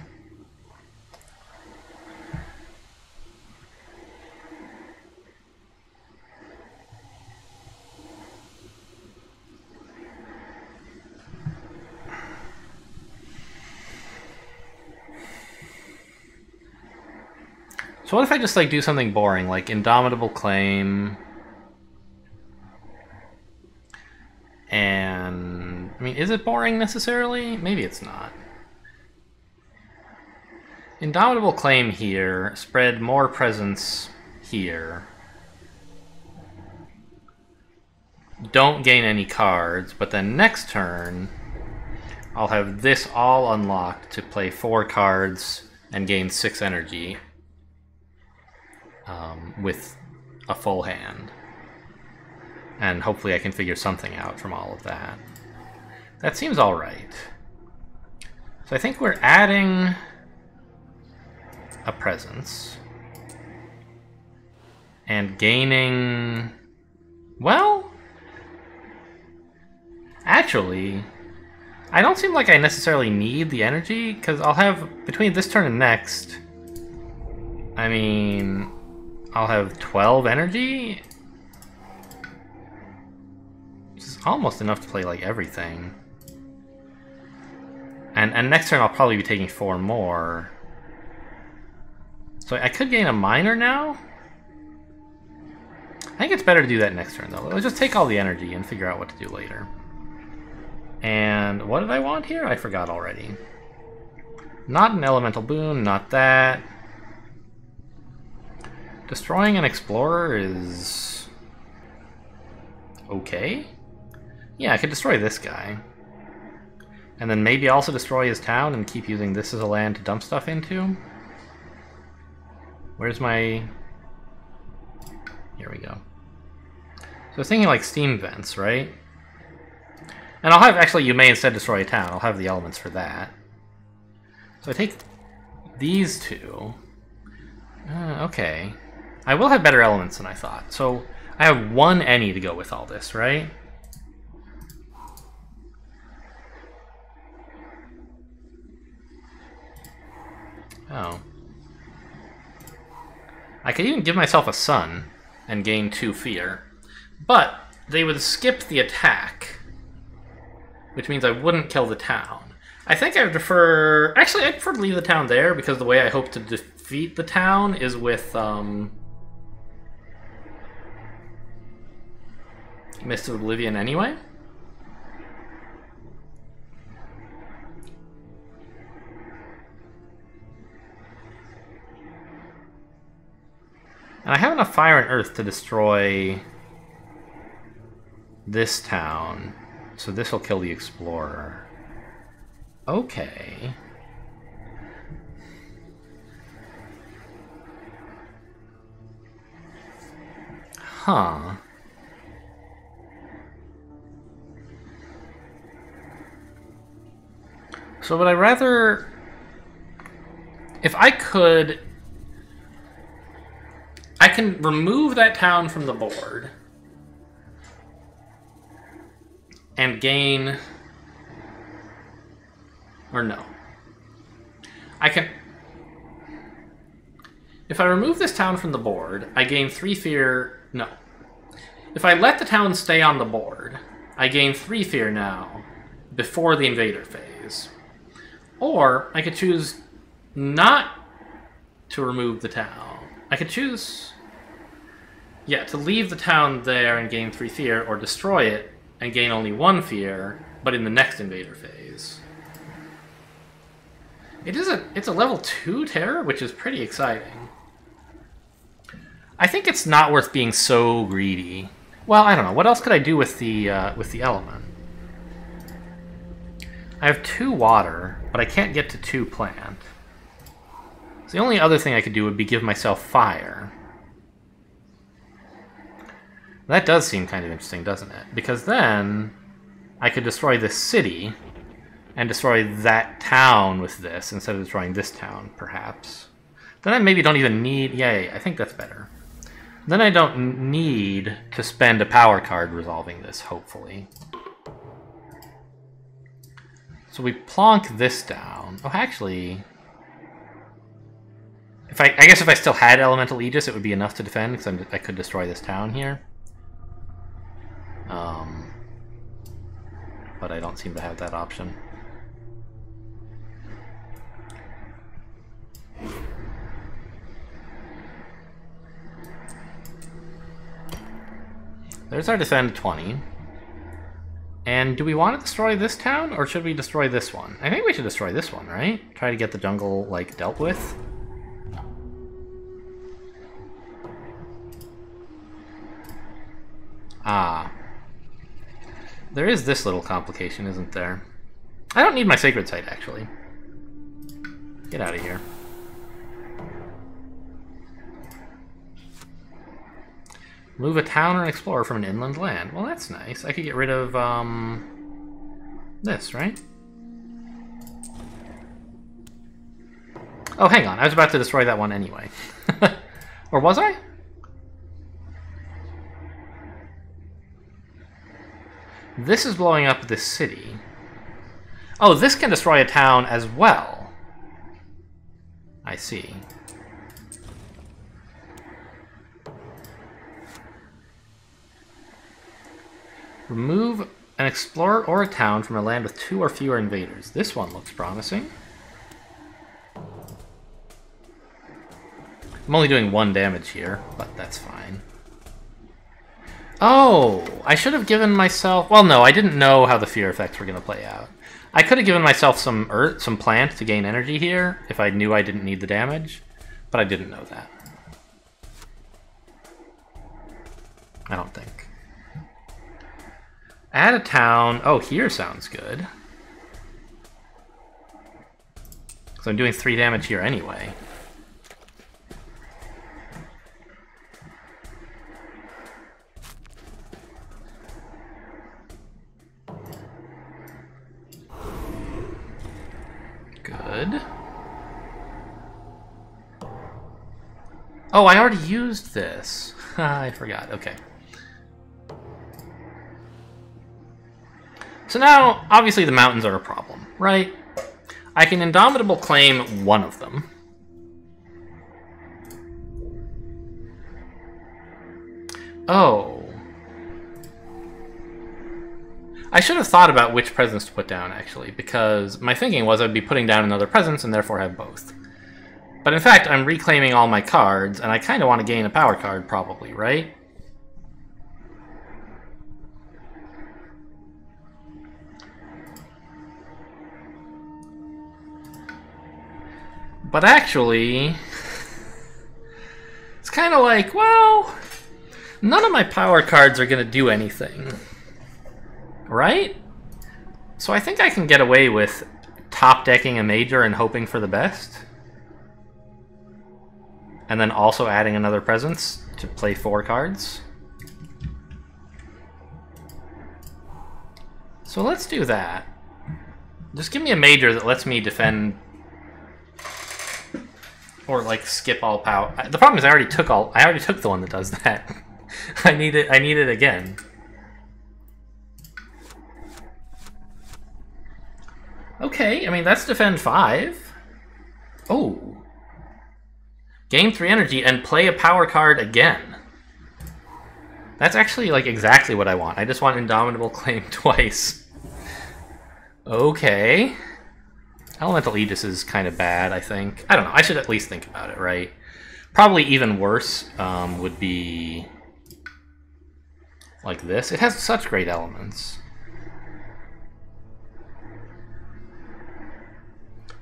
So what if I just like do something boring, like Indomitable Claim, and I mean, is it boring necessarily? Maybe it's not. Indomitable Claim here, spread more presence here. Don't gain any cards, but then next turn, I'll have this all unlocked to play 4 cards and gain 6 energy. With a full hand. And hopefully I can figure something out from all of that. That seems alright. So I think we're adding a presence. And gaining... Well... Actually... I don't seem like I necessarily need the energy, because I'll have, between this turn and next... I mean... I'll have 12 energy? Which is almost enough to play, like, everything. And next turn I'll probably be taking 4 more. So I could gain a minor now? I think it's better to do that next turn, though. Let's just take all the energy and figure out what to do later. And what did I want here? I forgot already. Not an elemental boon, not that. Destroying an explorer is... okay? Yeah, I could destroy this guy. And then maybe also destroy his town and keep using this as a land to dump stuff into. Where's my... Here we go. So I was thinking like steam vents, right? And I'll have, actually, you may instead destroy a town. I'll have the elements for that. So I take these 2. Okay. I will have better elements than I thought. So I have 1 any to go with all this, right? Oh. I could even give myself a sun and gain 2 fear. But they would skip the attack, which means I wouldn't kill the town. I think I would prefer... Actually, I'd prefer to leave the town there, because the way I hope to defeat the town is with, Mist of Oblivion anyway. And I have enough fire and earth to destroy this town, so this will kill the explorer. Okay. Huh. So would I rather... If I could... I can remove that town from the board and gain... Or no. I can... If I remove this town from the board, I gain 3 fear... No. If I let the town stay on the board, I gain 3 fear now, before the invader phase. Or, I could choose not to remove the town. I could choose... Yeah, to leave the town there and gain 3 fear, or destroy it and gain only 1 fear, but in the next invader phase. It's a level 2 terror, which is pretty exciting. I think it's not worth being so greedy. Well, I don't know. What else could I do with the element? I have 2 water, but I can't get to 2 plant. So the only other thing I could do would be give myself fire. That does seem kind of interesting, doesn't it? Because then I could destroy this city and destroy that town with this instead of destroying this town, perhaps. Then I maybe don't even need... Yay, I think that's better. Then I don't need to spend a power card resolving this, hopefully. So we plonk this down. Oh, actually... I guess if I still had Elemental Aegis, it would be enough to defend, because I could destroy this town here. But I don't seem to have that option. There's our defend 20. And do we want to destroy this town, or should we destroy this one? I think we should destroy this one, right? Try to get the jungle, like, dealt with. Ah. There is this little complication, isn't there? I don't need my sacred site, actually. Get out of here. Move a town or an explorer from an inland land. Well, that's nice. I could get rid of, this, right? Oh, hang on. I was about to destroy that one anyway. Or was I? This is blowing up this city. Oh, this can destroy a town as well. I see. Remove an explorer or a town from a land with 2 or fewer invaders. This one looks promising. I'm only doing 1 damage here, but that's fine. Oh, I should have given myself... Well, no, I didn't know how the fear effects were going to play out. I could have given myself some earth, some plant to gain energy here if I knew I didn't need the damage, but I didn't know that. I don't think. Add a town. Oh, here sounds good. So I'm doing 3 damage here anyway. Good. Oh, I already used this. I forgot. Okay. So now, obviously the mountains are a problem, right? I can Indomitable claim one of them. Oh. I should have thought about which presence to put down, actually, because my thinking was I'd be putting down another presence and therefore have both. But in fact, I'm reclaiming all my cards, and I kind of want to gain a power card, probably, right? But actually, it's kind of like, well, none of my power cards are going to do anything, right? So I think I can get away with top-decking a major and hoping for the best. And then also adding another presence to play 4 cards. So let's do that. Just give me a major that lets me defend... Or like skip all power. The problem is I already took the one that does that. I need it again. Okay, I mean that's defend 5. Oh. Gain 3 energy and play a power card again. That's actually like exactly what I want. I just want Indomitable Claim twice. Okay. Elemental Aegis is kind of bad, I think. I don't know. I should at least think about it, right? Probably even worse would be like this. It has such great elements.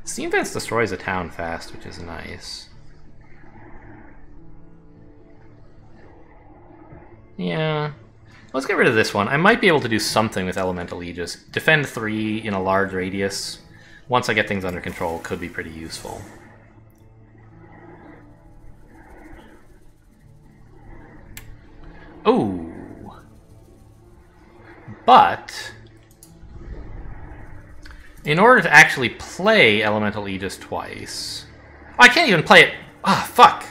Steam Vents destroys a town fast, which is nice. Yeah. Let's get rid of this one. I might be able to do something with Elemental Aegis. Defend 3 in a large radius. Once I get things under control, could be pretty useful. Ooh. But in order to actually play Elemental Aegis twice... Oh, I can't even play it... Ah, oh, fuck!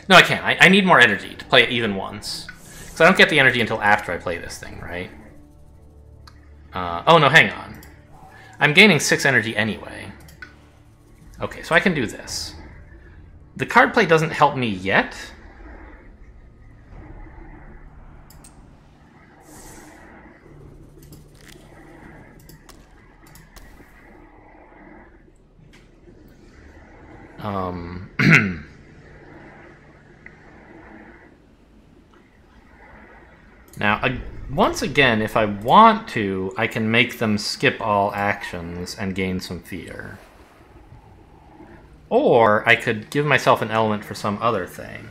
No, I can't. I need more energy to play it even once. Because I don't get the energy until after I play this thing, right? Oh, no, hang on. I'm gaining 6 energy anyway. Okay, so I can do this. The card play doesn't help me yet. Now, once again, if I want to, I can make them skip all actions and gain some fear. Or I could give myself an element for some other thing.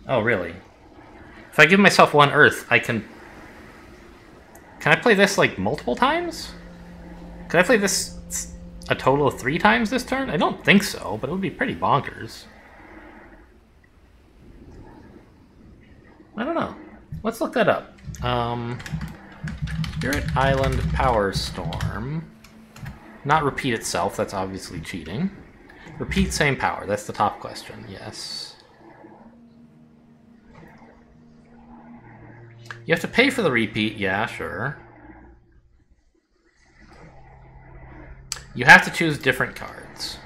Oh, really? If I give myself 1 earth, I can... Can I play this, like, multiple times? Can I play this a total of 3 times this turn? I don't think so, but it would be pretty bonkers. I don't know. Let's look that up. Spirit Island Power Storm. Not repeat itself, that's obviously cheating. Repeat same power, that's the top question, yes. You have to pay for the repeat, yeah, sure. You have to choose different cards.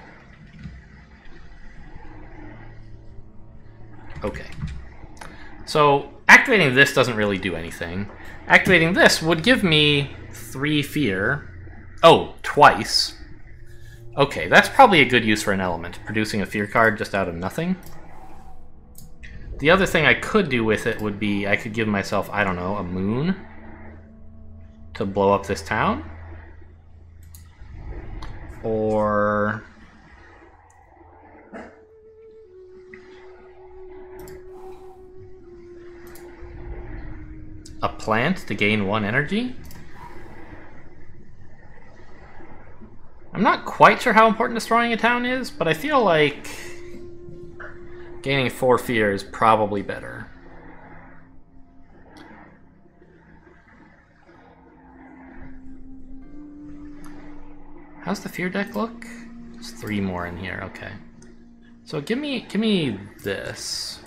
Okay. So, activating this doesn't really do anything. Activating this would give me 3 fear. Oh, twice. Okay, that's probably a good use for an element, producing a fear card just out of nothing. The other thing I could do with it would be I could give myself, I don't know, a moon to blow up this town. Or... a plant to gain 1 energy? I'm not quite sure how important destroying a town is, but I feel like gaining 4 fear is probably better. How's the fear deck look? There's 3 more in here, okay. So give me this.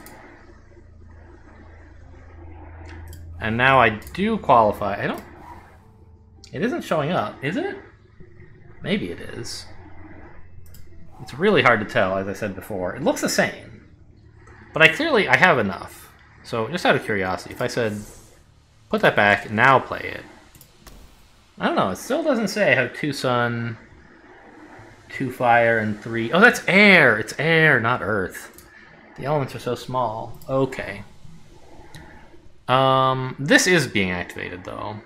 And now I do qualify. It isn't showing up, is it? Maybe it is. It's really hard to tell, as I said before. It looks the same. But I have enough. So, just out of curiosity, if I said, put that back, now play it. I don't know, it still doesn't say I have 2 sun, 2 fire, and 3... Oh, that's air! It's air, not earth. The elements are so small. Okay. This is being activated, though.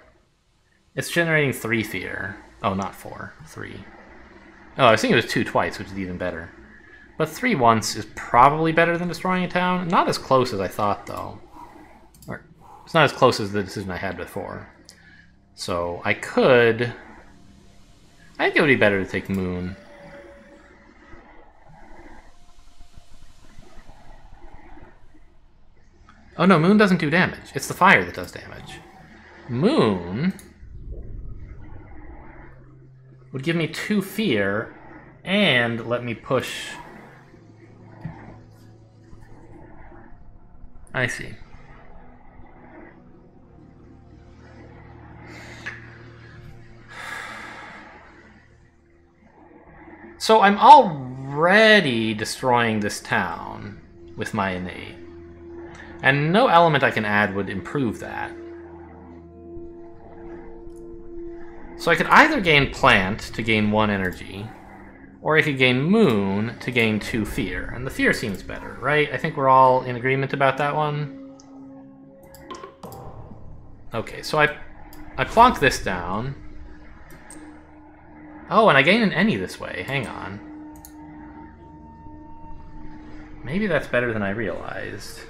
It's generating 3 fear. Oh, not 4. 3. Oh, I was thinking it was 2 twice, which is even better. But 3 once is probably better than destroying a town. Not as close as I thought, though. Or, it's not as close as the decision I had before. So, I could... I think it would be better to take Moon. Oh no, Moon doesn't do damage. It's the fire that does damage. Moon would give me 2 fear and let me push... I see. So I'm already destroying this town with my innate. And no element I can add would improve that. So I could either gain Plant to gain 1 energy, or I could gain Moon to gain 2 fear. And the fear seems better, right? I think we're all in agreement about that one. Okay, so I plonk this down. Oh, and I gain an any this way. Hang on. Maybe that's better than I realized.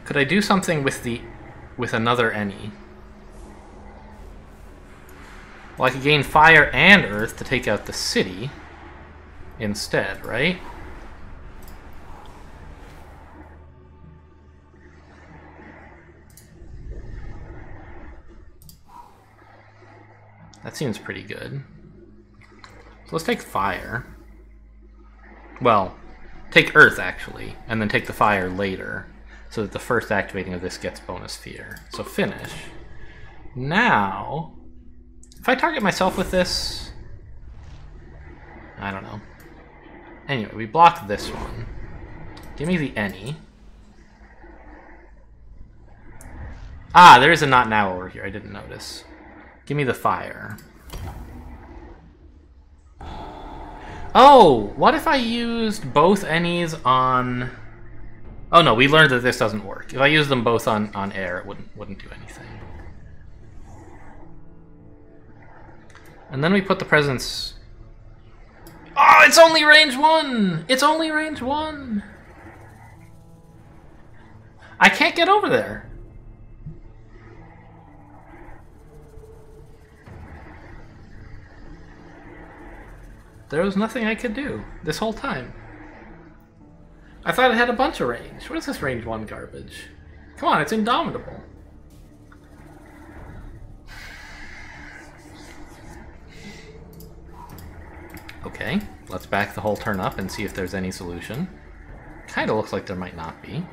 Could I do something with another any? Well, I could gain fire and earth to take out the city instead, right? That seems pretty good. So let's take fire. Well, take earth actually, and then take the fire later. So that the first activating of this gets bonus fear. So finish. Now, if I target myself with this, I don't know. Anyway, we blocked this one. Give me the any. Ah, there is a not now over here. I didn't notice. Give me the fire. Oh, what if I used both any's on... Oh no, we learned that this doesn't work. If I use them both on air, it wouldn't do anything. And then we put the presence... Oh, it's only range 1! It's only range 1! I can't get over there. There was nothing I could do this whole time. I thought it had a bunch of range. What is this range 1 garbage? Come on, it's indomitable. Okay, let's back the whole turn up and see if there's any solution. Kinda looks like there might not be.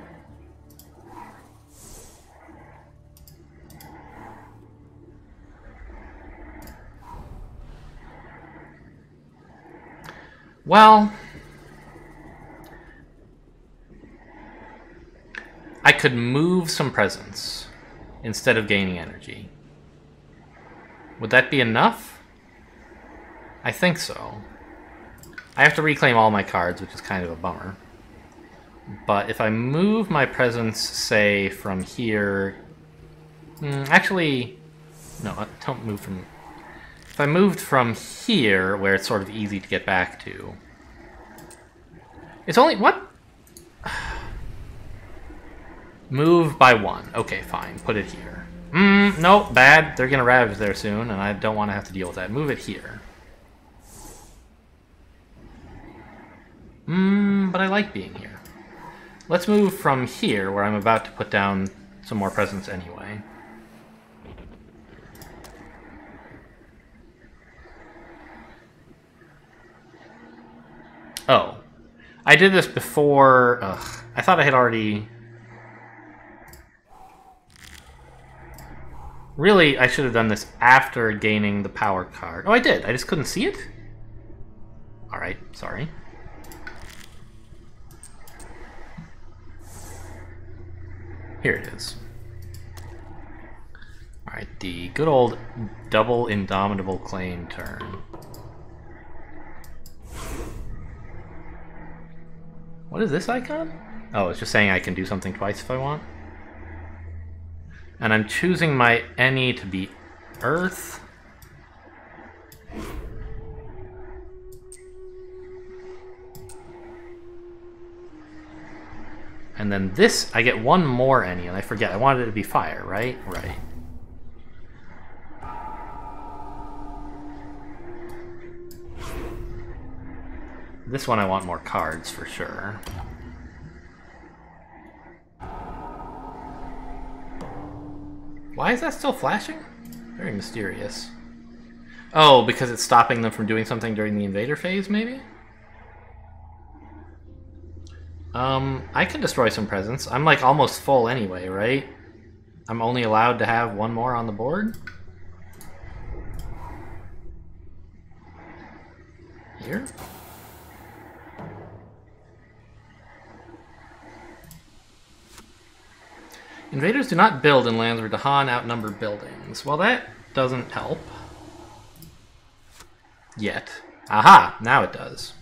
Well... I could move some presence instead of gaining energy. Would that be enough? I think so. I have to reclaim all my cards, which is kind of a bummer. But if I move my presence, say, from here... actually... No, don't move from... If I moved from here, where it's sort of easy to get back to... It's only... What? Move by 1. Okay, fine. Put it here. Nope, bad. They're gonna ravage there soon, and I don't want to have to deal with that. Move it here. But I like being here. Let's move from here, where I'm about to put down some more presence anyway. Oh. I did this before... Ugh. I thought I had already... Really, I should have done this after gaining the power card. Oh, I did. I just couldn't see it? Alright, sorry. Here it is. Alright, the good old double Indomitable Claim turn. What is this icon? Oh, it's just saying I can do something twice if I want. And I'm choosing my any to be Earth. And then this, I get one more any, and I forget. I wanted it to be fire, right? Right. This one I want more cards for sure. Why is that still flashing? Very mysterious. Oh, because it's stopping them from doing something during the invader phase, maybe? I can destroy some presents. I'm like almost full anyway, right? I'm only allowed to have one more on the board? Here? Invaders do not build in lands where Dahan outnumber buildings. Well, that doesn't help. Yet. Aha! Now it does.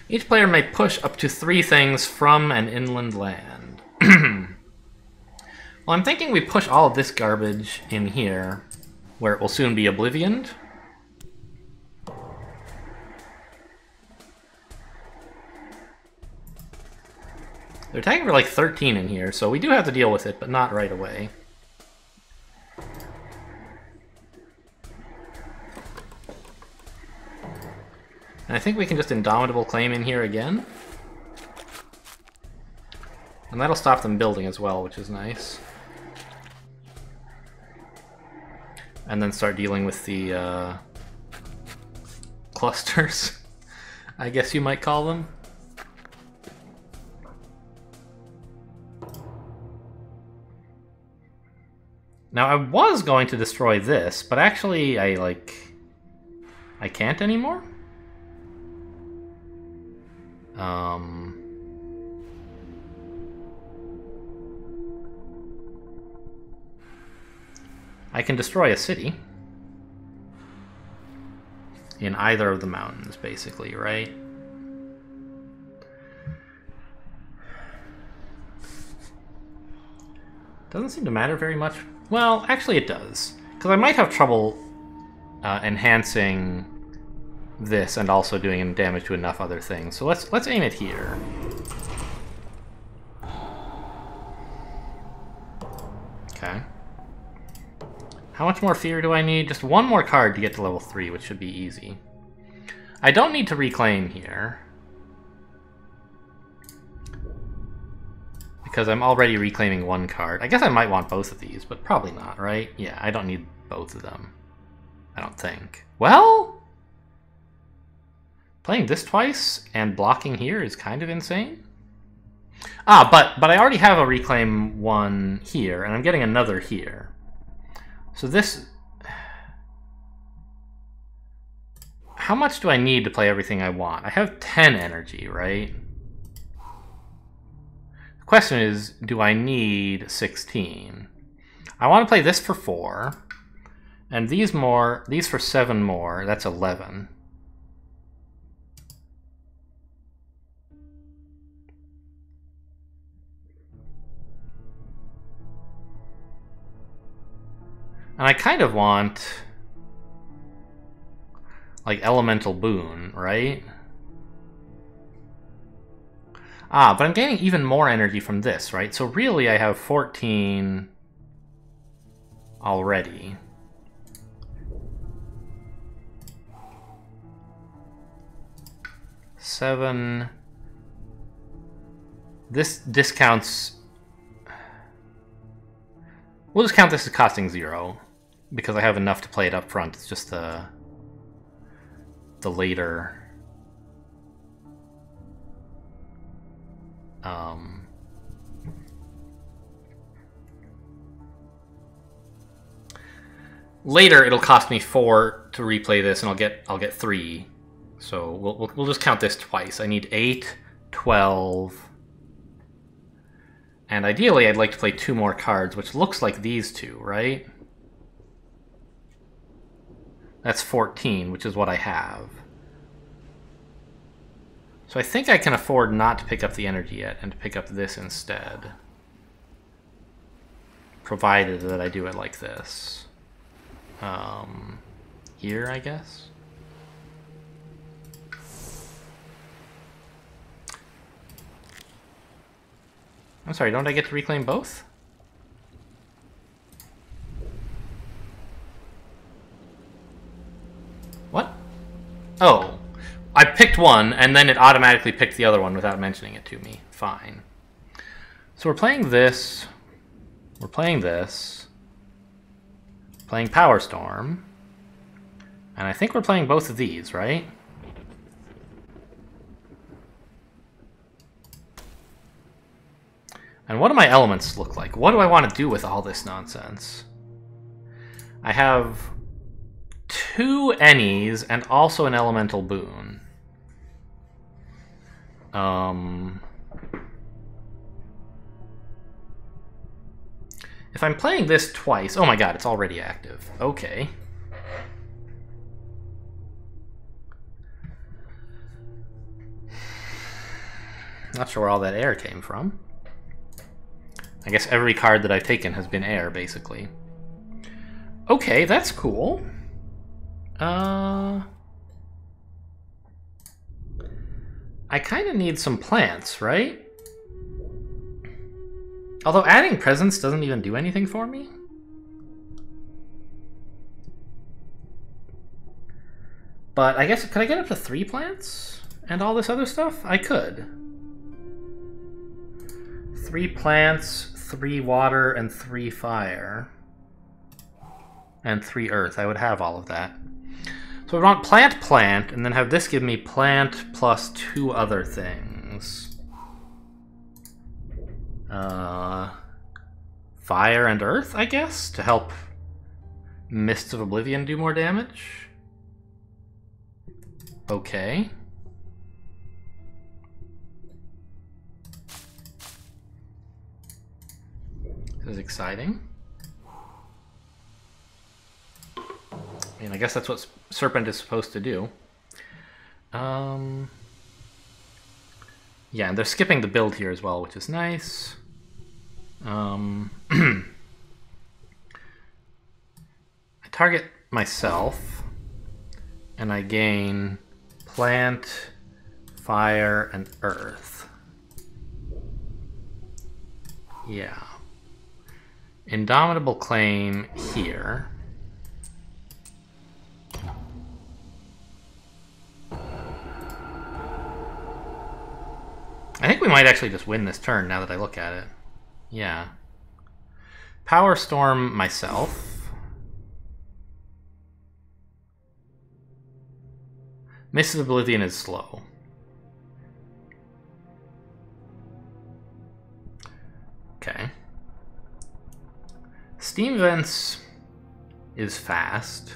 Each player may push up to 3 things from an inland land. Well, I'm thinking we push all of this garbage in here, where it will soon be oblivioned. They're attacking for like 13 in here, so we do have to deal with it, but not right away. And I think we can just Indomitable Claim in here again. And that'll stop them building as well, which is nice. And then start dealing with the clusters, I guess you might call them. Now, I was going to destroy this, but actually I can't anymore? I can destroy a city. In either of the mountains, basically, right? Doesn't seem to matter very much. Well, actually it does. Because I might have trouble enhancing this and also doing damage to enough other things. So let's aim it here. Okay. How much more fear do I need? Just one more card to get to level 3, which should be easy. I don't need to reclaim here. Because I'm already reclaiming one card. I guess I might want both of these, but probably not, right? Yeah, I don't need both of them. I don't think. Well? Playing this twice and blocking here is kind of insane. Ah, but I already have a reclaim one here, and I'm getting another here. So this... How much do I need to play everything I want? I have 10 energy, right? The question is, do I need 16? I want to play this for 4, and these for 7 more. That's 11. And I kind of want, like, Elemental Boon, right? Ah, but I'm gaining even more energy from this, right? So really I have 14 already. Seven. This discounts... We'll just count this as costing 0, because I have enough to play it up front. It's just the later... Later, it'll cost me 4 to replay this, and I'll get 3. So we'll just count this twice. I need 8, 12, and ideally I'd like to play 2 more cards, which looks like these 2, right? That's 14, which is what I have. So I think I can afford not to pick up the energy yet and to pick up this instead. Provided that I do it like this. Here, I guess. I'm sorry, don't I get to reclaim both? What? Oh. I picked one, and then it automatically picked the other one without mentioning it to me. Fine. So we're playing this. We're playing this. Playing Power Storm. And I think we're playing both of these, right? And what do my elements look like? What do I want to do with all this nonsense? I have 2 Ennies and also an elemental boon. If I'm playing this twice... Oh my god, it's already active. Okay. Not sure where all that air came from. I guess every card that I've taken has been air, basically. Okay, that's cool. I kind of need some plants, right? Although adding presents doesn't even do anything for me. But I guess, could I get up to 3 plants? And all this other stuff? I could. 3 plants, 3 water, and 3 fire. And 3 earth. I would have all of that. So we want plant, plant, and then have this give me plant plus 2 other things. Fire and earth, I guess, to help Mists of Oblivion do more damage. Okay. This is exciting. I mean, I guess that's what Serpent is supposed to do. Yeah, and they're skipping the build here as well, which is nice. I target myself, and I gain plant, fire, and earth. Yeah. Indomitable Claim here. I think we might actually just win this turn now that I look at it. Yeah. Power Storm myself. Mists of Oblivion is slow. Okay. Steam Vents is fast.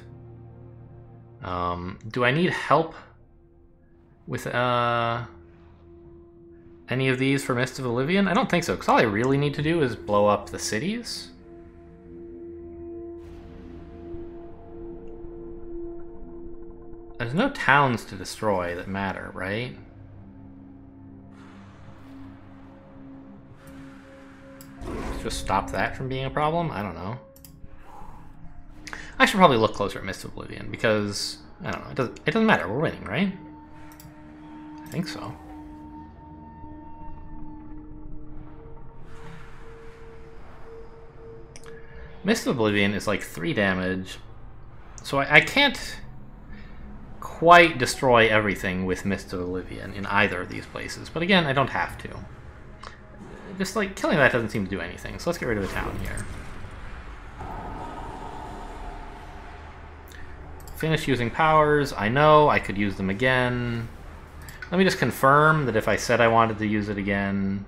Do I need help with any of these for Mists of Oblivion? I don't think so, because all I really need to do is blow up the cities. There's no towns to destroy that matter, right? Just stop that from being a problem? I don't know. I should probably look closer at Mists of Oblivion, because, I don't know, it doesn't matter, we're winning, right? I think so. Mist of Oblivion is like 3 damage, so I can't quite destroy everything with Mist of Oblivion in either of these places, but again, I don't have to. Just like killing that doesn't seem to do anything, so let's get rid of the town here. Finish using powers. I know I could use them again. Let me just confirm that if I said I wanted to use it again,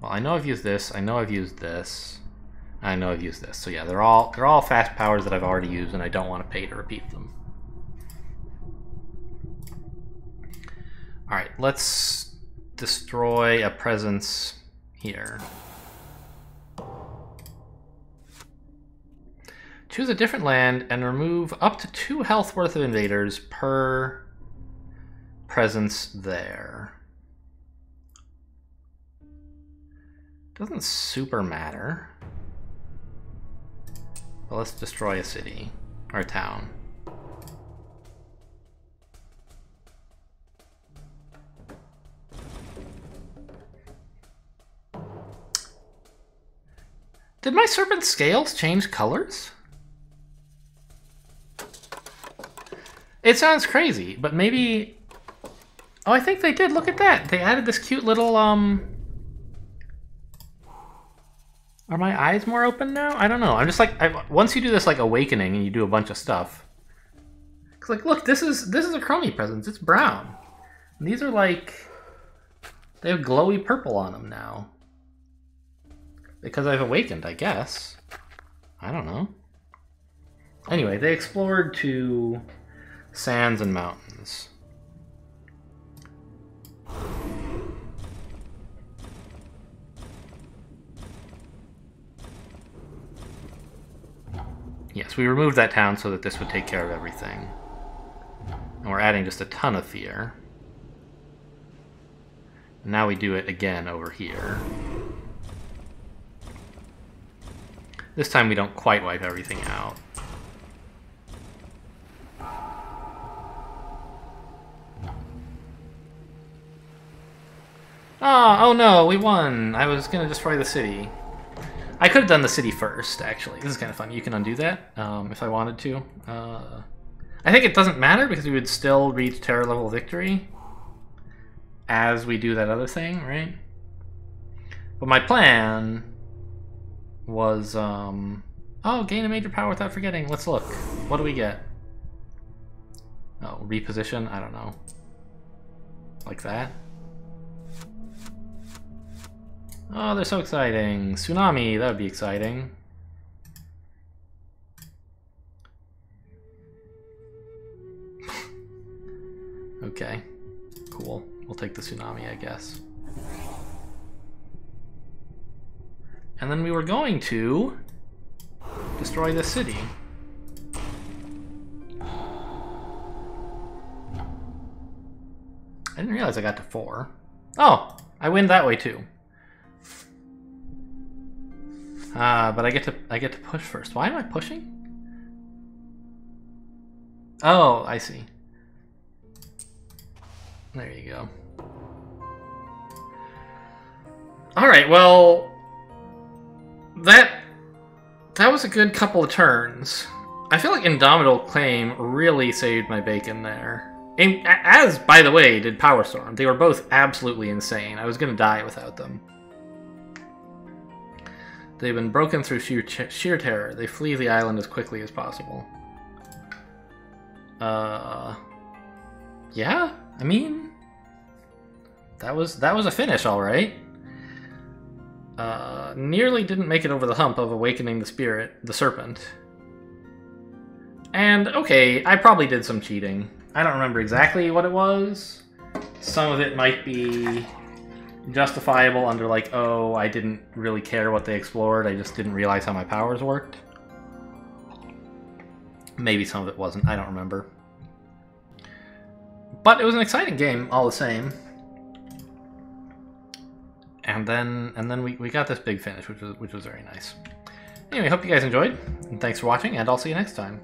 Well, I know I've used this. I know I've used this. I know I've used this. So yeah, they're all fast powers that I've already used, and I don't want to pay to repeat them. All right, let's destroy a presence here. Choose a different land and remove up to 2 health worth of invaders per presence there. Doesn't super matter. But let's destroy a city or a town. Did my serpent scales change colors? It sounds crazy, but maybe... Oh, I think they did. Look at that. They added this cute little, Are my eyes more open now? I don't know. I'm just like... once you do this, like, awakening and you do a bunch of stuff... It's like, look, this is a Chromie presence. It's brown. And these are, like... They have glowy purple on them now. Because I've awakened, I guess. I don't know. Anyway, they explored to sands and mountains. Yes, we removed that town so that this would take care of everything. And we're adding just a ton of fear. Now we do it again over here. This time we don't quite wipe everything out. Oh no, we won! I was gonna destroy the city. I could have done the city first, actually. This is kind of fun. You can undo that if I wanted to. I think it doesn't matter because we would still reach terror level victory as we do that other thing, right? But my plan was, oh, gain a major power without forgetting. Let's look. What do we get? Oh, reposition? I don't know. Like that? Oh, they're so exciting. Tsunami, that would be exciting. Okay, cool. We'll take the tsunami, I guess. And then we were going to destroy the city. I didn't realize I got to 4. Oh, I win that way too. But I get to push first. Why am I pushing? Oh, I see. There you go. All right, well, that was a good couple of turns. I feel like Indomitable Claim really saved my bacon there. As, by the way, did Power Storm. They were both absolutely insane. I was going to die without them. They've been broken through sheer terror. They flee the island as quickly as possible. Yeah? I mean, that was a finish, all right. Nearly didn't make it over the hump of awakening the spirit, the serpent. And, okay, I probably did some cheating. I don't remember exactly what it was. Some of it might be justifiable under, like, oh, I didn't really care what they explored, I just didn't realize how my powers worked. Maybe some of it wasn't, I don't remember. But it was an exciting game, all the same. And then we got this big finish, which was very nice. Anyway, hope you guys enjoyed, and thanks for watching, and I'll see you next time.